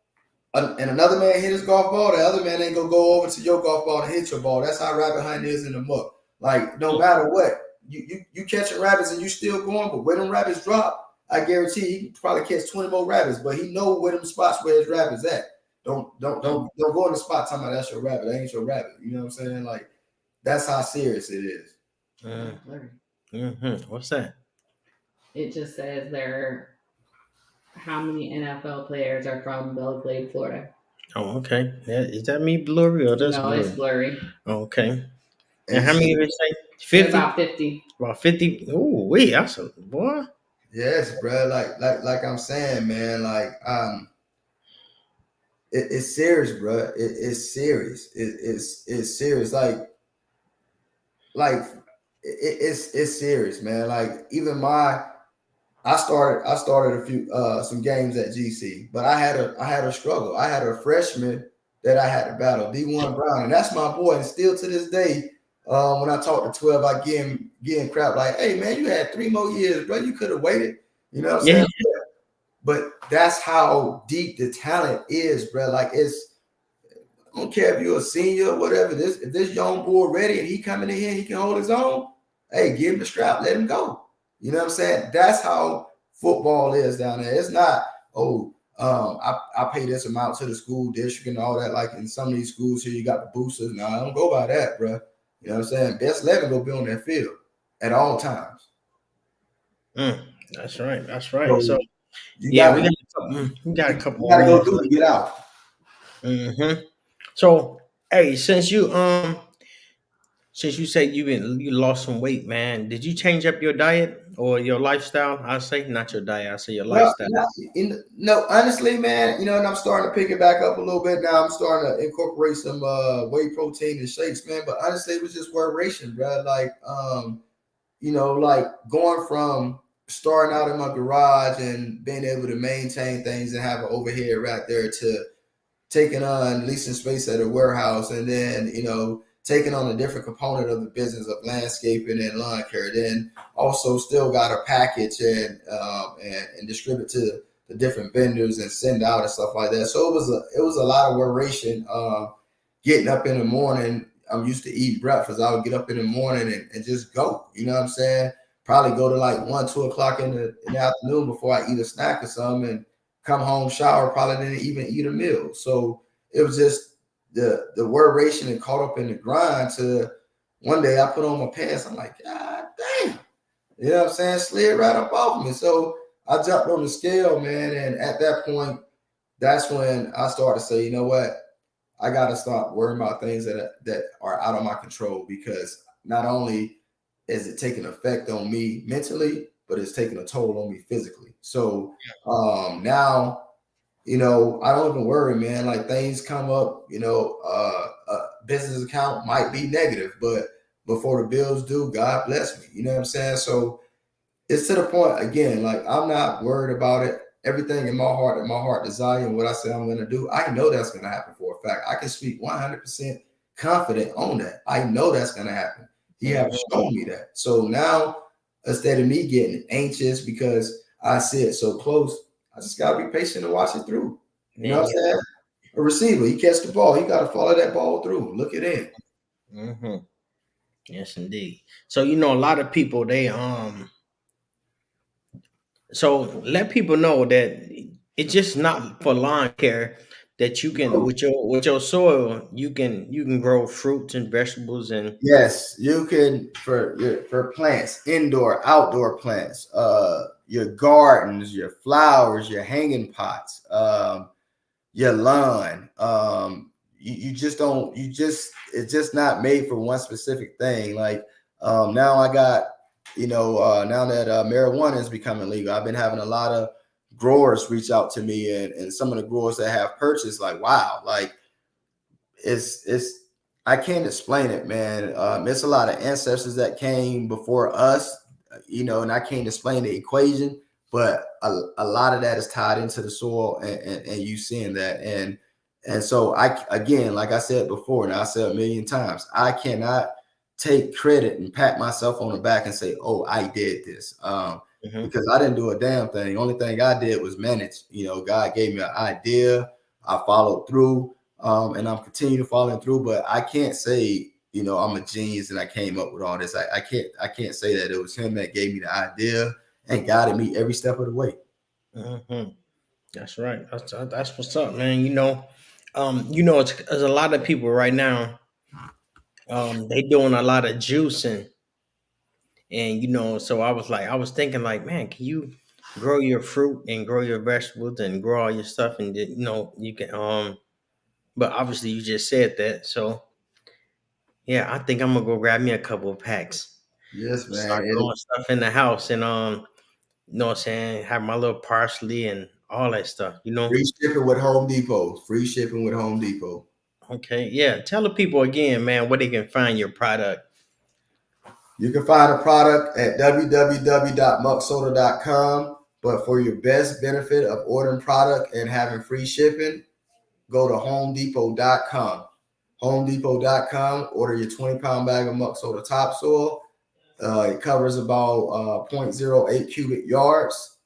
and another man hit his golf ball, the other man ain't going to go over to your golf ball and hit your ball. That's how rabbit hunting is in the muck. Like, no matter what, you catching rabbits and you still going, but where them rabbits drop, I guarantee he can probably catch 20 more rabbits, but he know where them spots where his rabbits at. Don't go in the spot talking about that's your rabbit. That ain't your rabbit. You know what I'm saying? Like, that's how serious it is. What's that? It just says how many NFL players are from Belgrade, Florida. Oh, okay. Is that me blurry or that's no, blurry? it's blurry. Okay. And how many did they say? They're 50? about 50. About 50? Ooh, wait, that's a boy. Yes, bro. Like I'm saying, man. It's serious, bro. It's serious. It's serious. Like it's serious, man. Like even I started a few some games at GC, but I had a struggle. I had a freshman that I had to battle, D1 Brown, and that's my boy. And still to this day, when I talk to 12, I give him crap like, "Hey man, you had 3 more years, bro. You could have waited." You know what I'm Yeah. saying? But that's how deep the talent is, bro. Like I don't care if you're a senior or whatever. If this young boy ready and he coming in here, he can hold his own. Hey, give him the strap, let him go. You know what I'm saying? That's how football is down there. It's not, I pay this amount to the school district and all that. Like in some of these schools here, you got the boosters. No, I don't go by that, bro. You know what I'm saying? Best 11 go be on that field at all times. That's right. That's right. So So you yeah, got we got a couple you more got to go minutes do to left. get out. So hey, since you say you lost some weight, man, did you change up your diet or your lifestyle? I say not your diet. I say your Well, lifestyle. no, honestly, man, and I'm starting to pick it back up a little bit now. I'm starting to incorporate some whey protein and shakes, man. But honestly, it was just variation, bro. Like going from starting out in my garage and being able to maintain things and have an overhead right there to taking on leasing space at a warehouse and then, taking on a different component of the business of landscaping and lawn care. Then also still got to package and distribute to the different vendors and send out and stuff like that. So it was a lot of variation. Getting up in the morning, I'm used to eating breakfast. I would get up in the morning and just go. You know what I'm saying? Probably go to like 1, 2 o'clock in the afternoon before I eat a snack or something and come home, shower, probably didn't even eat a meal. So it was just the variation and caught up in the grind to one day I put on my pants. I'm like, God damn. You know what I'm saying? Slid right up off me. So I jumped on the scale, man. And at that point, that's when I started to say, you know what? I got to stop worrying about things that are out of my control, because not only is it taking effect on me mentally, but it's taking a toll on me physically. So now, I don't even worry, man. Like things come up, a business account might be negative, but before the bills do, God bless me. You know what I'm saying? So it's to the point again, like I'm not worried about it. Everything in my heart and my heart desire and what I say I'm going to do, I know that's going to happen for a fact. I can speak 100% confident on that. I know that's going to happen. He have shown me that. So now, instead of me getting anxious because I see it so close, I just got to be patient and watch it through. You know what I'm saying? A receiver, he catch the ball. He got to follow that ball through. Look it in. Mm-hmm. Yes, indeed. So a lot of people so let people know that it's just not for lawn care that you can with your soil you can grow fruits and vegetables and Yes, you can for plants, indoor, outdoor plants, your gardens, your flowers, your hanging pots, your lawn. You just don't. It's just not made for one specific thing. Like now, I got now that marijuana is becoming legal, I've been having a lot of growers reach out to me, and some of the growers that have purchased, like wow, like it's I can't explain it, man. It's a lot of ancestors that came before us, and I can't explain the equation, but a lot of that is tied into the soil, and you seeing that, and so I, again, like I said before, and I said a million times, I cannot take credit and pat myself on the back and say, oh, I did this, because I didn't do a damn thing. The only thing I did was manage. God gave me an idea, I followed through. And I'm continuing to follow through, but I can't say, I'm a genius and I came up with all this. I can't say that. It was him that gave me the idea and guided me every step of the way. That's right. That's what's up, man. It's a lot of people right now. They doing a lot of juicing, and so I was thinking like, man, can you grow your fruit and grow your vegetables and grow all your stuff, and you can. But obviously, you just said that, so Yeah, I think I'm gonna go grab me a couple of packs. Yes, man. Start growing stuff in the house and you know what I'm saying, have my little parsley and all that stuff, you know. Free shipping with Home Depot. Free shipping with Home Depot. Okay, yeah. Tell the people again, man, where they can find your product. You can find a product at www.mucksoda.com. But for your best benefit of ordering product and having free shipping, go to homedepot.com. Homedepot.com, order your 20-pound bag of muck soda topsoil. It covers about 0.08 cubic yards,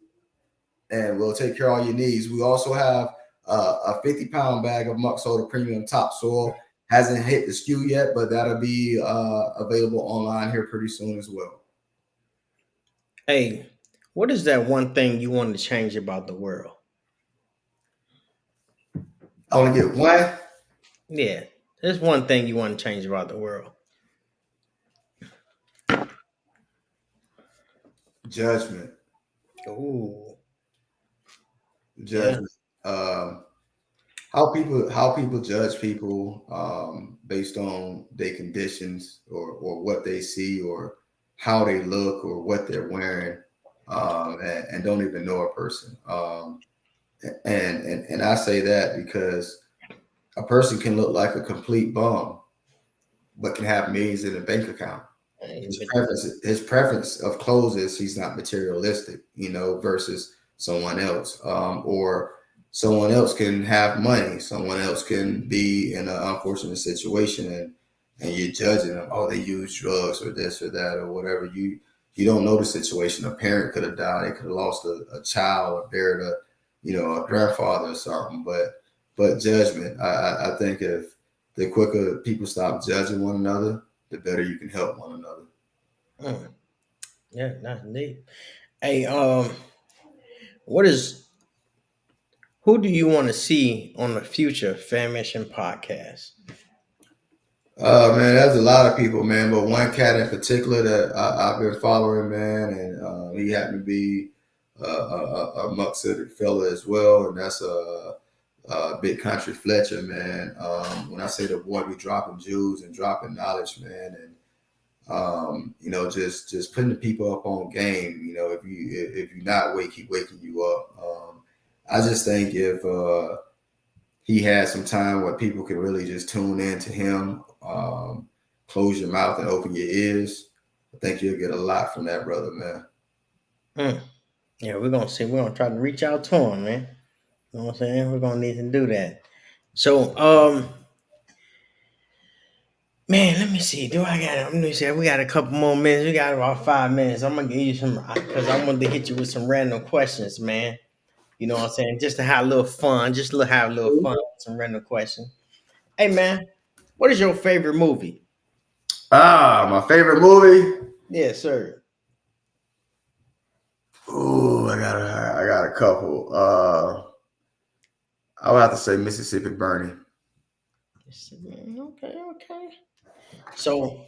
and we'll take care of all your needs. We also have a 50-pound bag of muck soda premium topsoil. Hasn't hit the SKU yet, but that'll be available online here pretty soon as well. Hey, what is that one thing you want to change about the world? I want to get one. Yeah, there's one thing you want to change about the world. Judgment. Ooh. Judgment. Yeah. How people judge people based on their conditions or what they see or how they look or what they're wearing, and don't even know a person. And I say that because a person can look like a complete bum, but can have millions in a bank account. His preference of clothes is he's not materialistic, versus someone else, or someone else can have money. Someone else can be in an unfortunate situation, and you're judging them. Oh, they use drugs or this or that or whatever. You don't know the situation. A parent could have died. They could have lost a child or buried a grandfather or something. But judgment. I think if the quicker people stop judging one another, the better you can help one another. Yeah, that's neat. Hey, who do you want to see on the future Fammission Podcast? Man, there's a lot of people, man, but one cat in particular that I've been following, man, and he happened to be a Muck City fella as well, and that's Big Country Fletcher, man. When I say the boy be dropping jewels and dropping knowledge, man, and just putting the people up on game. If you're not awake, keep waking you up. I just think if he had some time where people could really just tune in to him, close your mouth and open your ears, I think you'll get a lot from that brother, man. Yeah, we're gonna see. We're gonna try to reach out to him, man. You know what I'm saying? We're gonna need to do that. So, man, let me see. Let me see. We got a couple more minutes. We got about 5 minutes. I'm gonna give you some because I wanted to hit you with some random questions, man. You know what I'm saying? Just to have a little fun. Just to have a little fun with some random questions. Hey, man, what is your favorite movie? My favorite movie? Yes, sir. Ooh, I got a couple. I would have to say Mississippi Burning. Okay. So,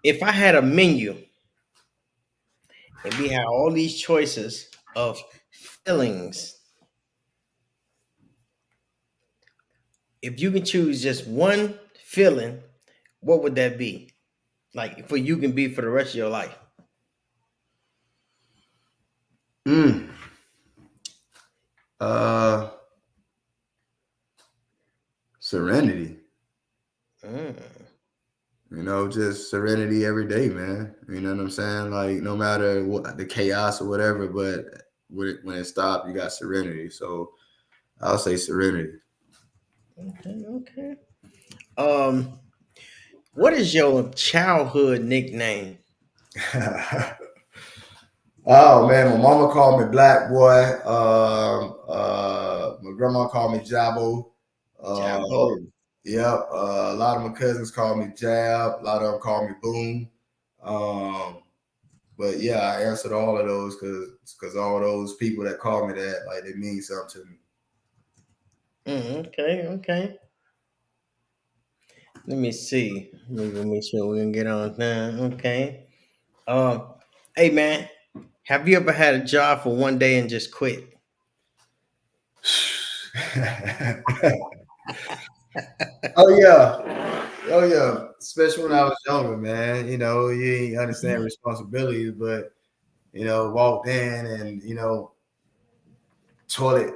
if I had a menu and we had all these choices of fillings, if you can choose just one filling, what would that be? Like for you can be for the rest of your life. Serenity. Just serenity every day, man. You know what I'm saying? Like no matter what the chaos or whatever, but when it stops, you got serenity. So I'll say serenity. Okay. What is your childhood nickname? Oh man, my mama called me Black Boy. My grandma called me Jabo. Jabo. Yep. A lot of my cousins call me Jab. A lot of them call me Boone. But yeah, I answered all of those because all those people that call me that, like, they mean something to me. Okay. Let me see. Let me make sure we can get on now. Okay. Hey man, have you ever had a job for one day and just quit? Oh yeah. Oh yeah, especially when I was younger, man. You know, you ain't understand responsibilities, but walked in and toilet.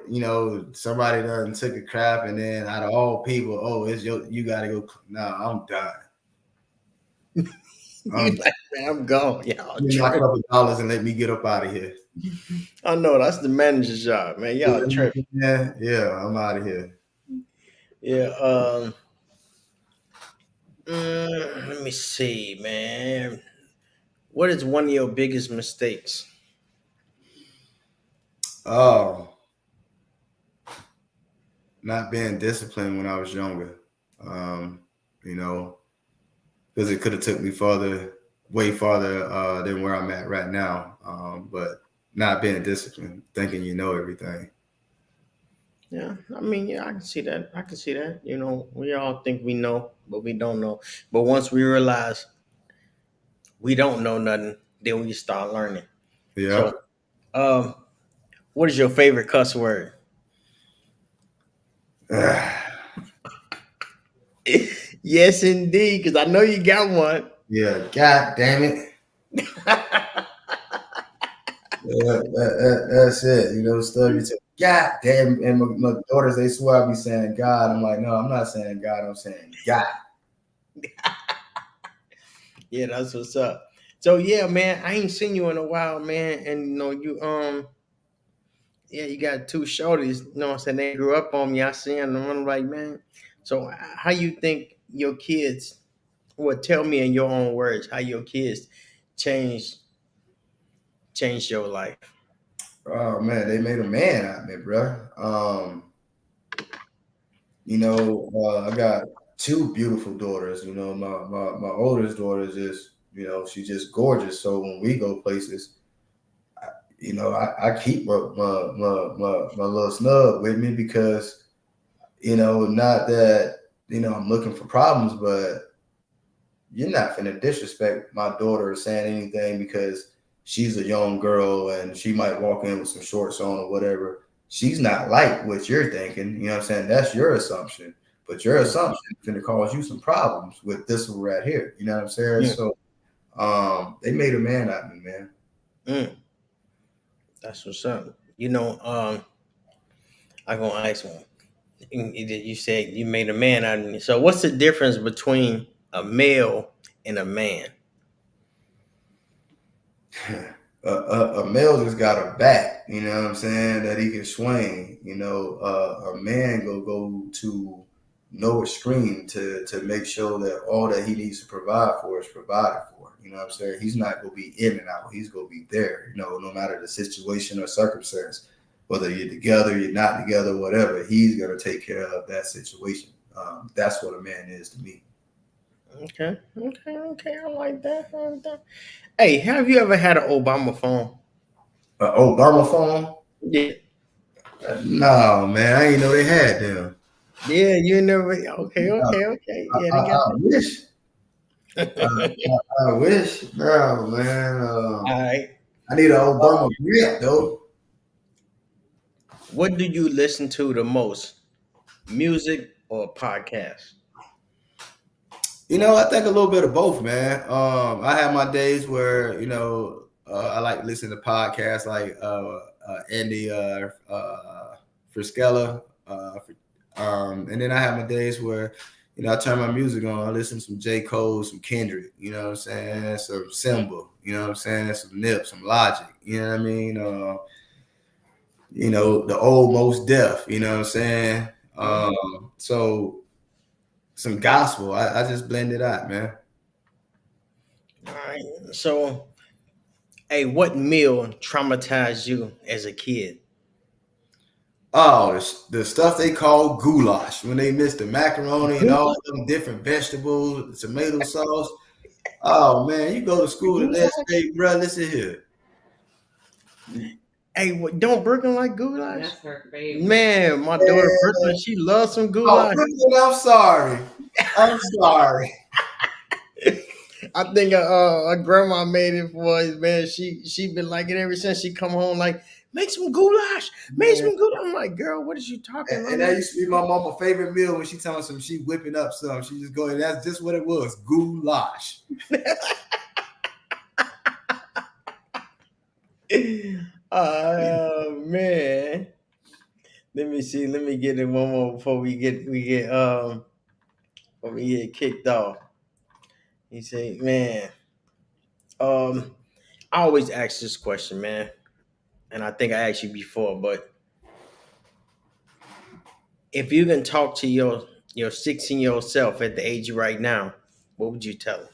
Somebody done took a crap, and then out of all people, oh, you gotta go. No, I'm done. You like, man, I'm gone. Y'all Give me my tripping. couple of dollars and let me get up out of here. I know that's the manager's job, man. Y'all tripping. Yeah, I'm out of here. Yeah. Let me see, man. What is one of your biggest mistakes? Oh, not being disciplined when I was younger. Um, you know, because it could have took me way farther than where I'm at right now. But not being disciplined, thinking you know everything. Yeah, I mean, yeah, I can see that. I can see that. We all think we know, but we don't know. But once we realize we don't know nothing, then we start learning. Yeah. So, um, what is your favorite cuss word? Yes, indeed, because I know you got one. Yeah, God damn it. Yeah, that's it. Stuff you say, God damn. And my daughters, they swear I be saying God. I'm like, no, I'm not saying God. I'm saying God. Yeah, that's what's up. So yeah, man, I ain't seen you in a while, man, and you yeah, you got two shorties. You know what I'm saying? They grew up on me. I seen them. I'm like, man. So how you think your kids? Well, tell me in your own words how your kids changed changed your life. Oh man, they made a man out of me, bro. I got two beautiful daughters. My oldest daughter is just, she's just gorgeous. So when we go places, I keep my little snub with me because, not that, I'm looking for problems, but you're not finna disrespect my daughter or saying anything because she's a young girl and she might walk in with some shorts on or whatever. She's not like what you're thinking. You know what I'm saying? That's your assumption. But your assumption is going to cause you some problems with this one right here. You know what I'm saying? Mm, So they made a man out of me, man. mm, that's what's up. I'm gonna ask one. You said you made a man out of me. So what's the difference between a male and a man? A male just got a bat, you know what I'm saying, that he can swing. A man go to no extreme to make sure that all that he needs to provide for is provided for. You know what I'm saying? He's not gonna be in and out. He's gonna be there. No matter the situation or circumstance, whether you're together, you're not together, whatever. He's gonna take care of that situation. That's what a man is to me. Okay. I like that. I like that. Hey, have you ever had an Obama phone? Obama phone? Yeah. No, man, I ain't know they had them. Yeah, you never. Okay. Yeah, they got I that. wish. I wish. No, man. All right. I need an Obama grip, though. What do you listen to the most? Music or podcast? I think a little bit of both, man. I have my days where I like listening to podcasts like Andy Friskella, and then I have my days where I turn my music on. I listen to some J. Cole, some Kendrick. You know what I'm saying? Some Symbol. You know what I'm saying? Some Nip, some Logic. You know what I mean? The old Most Def. You know what I'm saying? So some gospel. I just blend it out, man. All right. So, hey, what meal traumatized you as a kid? Oh, the stuff they call goulash when they mix the macaroni and all them different vegetables, the tomato sauce. Oh man, you go to school the next day, bro. Listen here. Hey, don't Brooklyn like goulash? That's her favorite. Man, my daughter Brooklyn, she loves some Oh, goulash. I'm sorry. I'm sorry. I think her grandma made it for us, man. She been like it ever since she come home. Like, make some goulash. Make some goulash. I'm like, girl, what is you talking about? And that used to be my mama's favorite meal when she telling some she whipping up stuff. She just going, that's just what it was, goulash. Oh man. Let me see. Let me get it one more before we get kicked off. He said, man, I always ask this question, man, and I think I asked you before, but if you can talk to your 16-year-old self at the age you're right now, what would you tell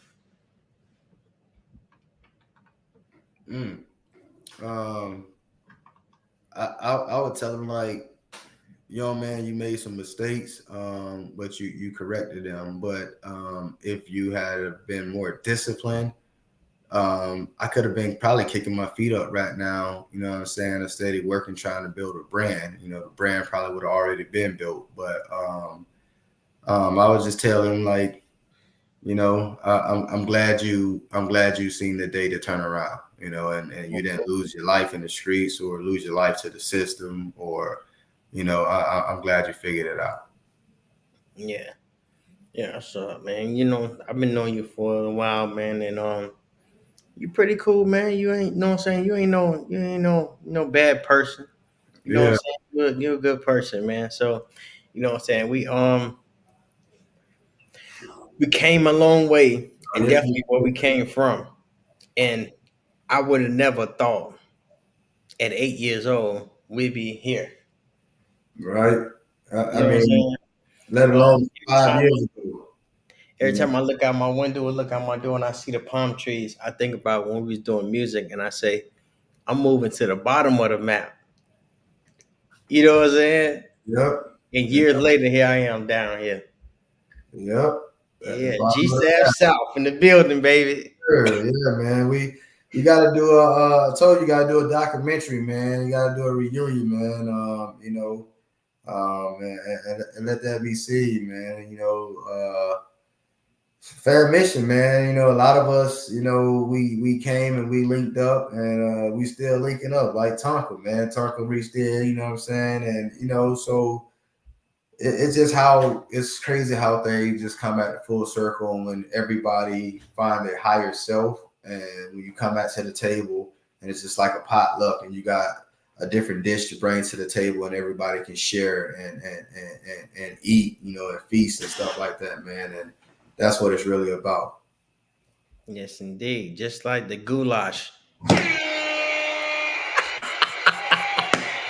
him? I would tell him like, yo man, you made some mistakes, but you corrected them. But if you had been more disciplined, I could have been probably kicking my feet up right now, you know what I'm saying, a steady working, trying to build a brand. You know, the brand probably would have already been built. But I would just tell him like, you know, I'm glad you seen the day to turn around, you know, and you didn't lose your life in the streets or lose your life to the system, or, you know, I'm glad you figured it out. Yeah. Yeah, what's up, man? You know, I've been knowing you for a while, man, and you pretty cool, man. You ain't know what I'm saying, you ain't no bad person. You know what I'm saying? You're a good person, man. So, you know what I'm saying? We came a long way, and definitely where we came from. And I would have never thought at 8 years old we'd be here. Right. I You know mean, let alone 5 years ago. Every time I look out my window or look out my door and I see the palm trees, I think about when we was doing music, and I say, I'm moving to the bottom of the map. You know what I'm saying? Yep. And years later, here I am down here. Yep. Yeah, G-Staff South in the building, baby. Sure. Yeah, man. You got to do I told you got to do a documentary, man. You got to do a reunion, man. You know, and let that be seen, man. You know, Fammission, man. You know, a lot of us, you know, we came and we linked up, and we still linking up like Tonka, man. Tonka reached there, you know what I'm saying, and you know, so it's just how it's crazy how things just come back to full circle when everybody find their higher self, and when you come back to the table and it's just like a potluck and you got a different dish to bring to the table and everybody can share and eat, you know, and feast and stuff like that, man. And that's what it's really about. Yes, indeed. Just like the goulash.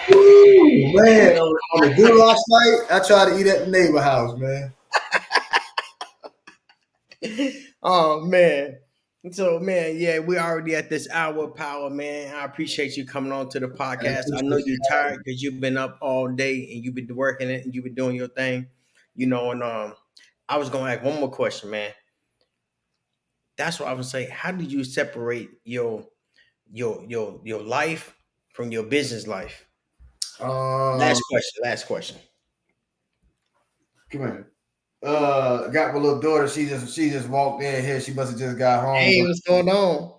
Ooh, man, on the goulash night, I try to eat at the neighbor house, man. Oh man. So man, yeah, we're already at this hour of power, man. I appreciate you coming on to the podcast. I know you're tired because you've been up all day and you've been working it and you've been doing your thing, you know. And I was gonna ask one more question, man. That's what I would say. How did you separate your life from your business life? Um, Last question. Come here. Got my little daughter. She just walked in here. She must have just got home. Hey, what's going on?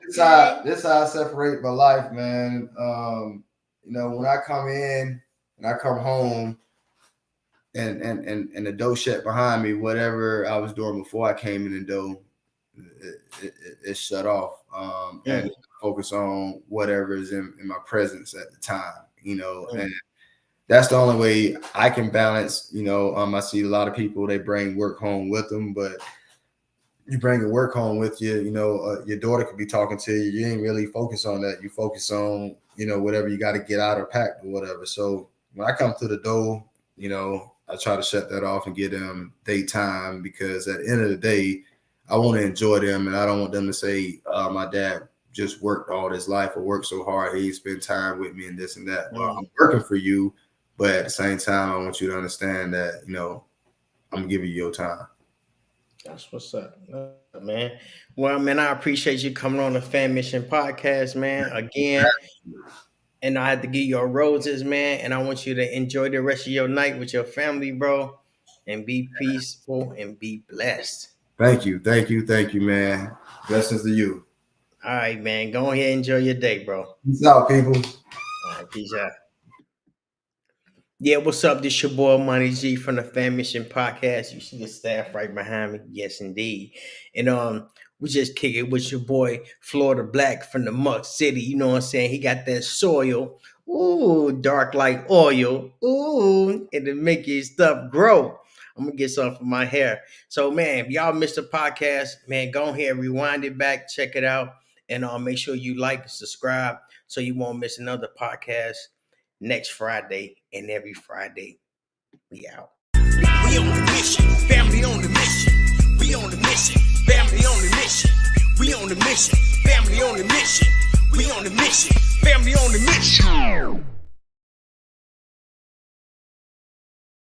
This how I separate my life, man. You know, when I come in and I come home and the dough shut behind me, whatever I was doing before I came in the dough, it shut off. And focus on whatever is in my presence at the time, you know, and that's the only way I can balance, you know. I see a lot of people, they bring work home with them, but you bring your work home with you, you know, your daughter could be talking to you. You ain't really focus on that. You focus on, you know, whatever you got to get out or packed or whatever. So when I come to the door, you know, I try to shut that off and give them daytime, because at the end of the day, I want to enjoy them, and I don't want them to say, my dad just worked all his life or worked so hard. He spent time with me and this and that. Well, I'm working for you, but at the same time, I want you to understand that, you know, I'm giving you your time. That's what's up, man. Well, man, I appreciate you coming on the Fammission Podcast, man. Again, and I had to give you roses, man. And I want you to enjoy the rest of your night with your family, bro, and be peaceful and be blessed. Thank you, man. Blessings to you. All right, man. Go ahead and enjoy your day, bro. Peace out, people. Peace out. Yeah, what's up? This your boy Money G from the Fammission Podcast. You see the staff right behind me. Yes, indeed. And we just kick it with your boy Florida Black from the Muck City. You know what I'm saying? He got that soil. Ooh, dark like oil. Ooh, and it make your stuff grow. I'm gonna get some for my hair. So, man, if y'all missed the podcast, man, go ahead, rewind it back, check it out, and make sure you like and subscribe so you won't miss another podcast next Friday and every Friday. We out. We on the mission, family on the mission. We on the mission, family on the mission. We on the mission, family on the mission. We on the mission, family on the mission.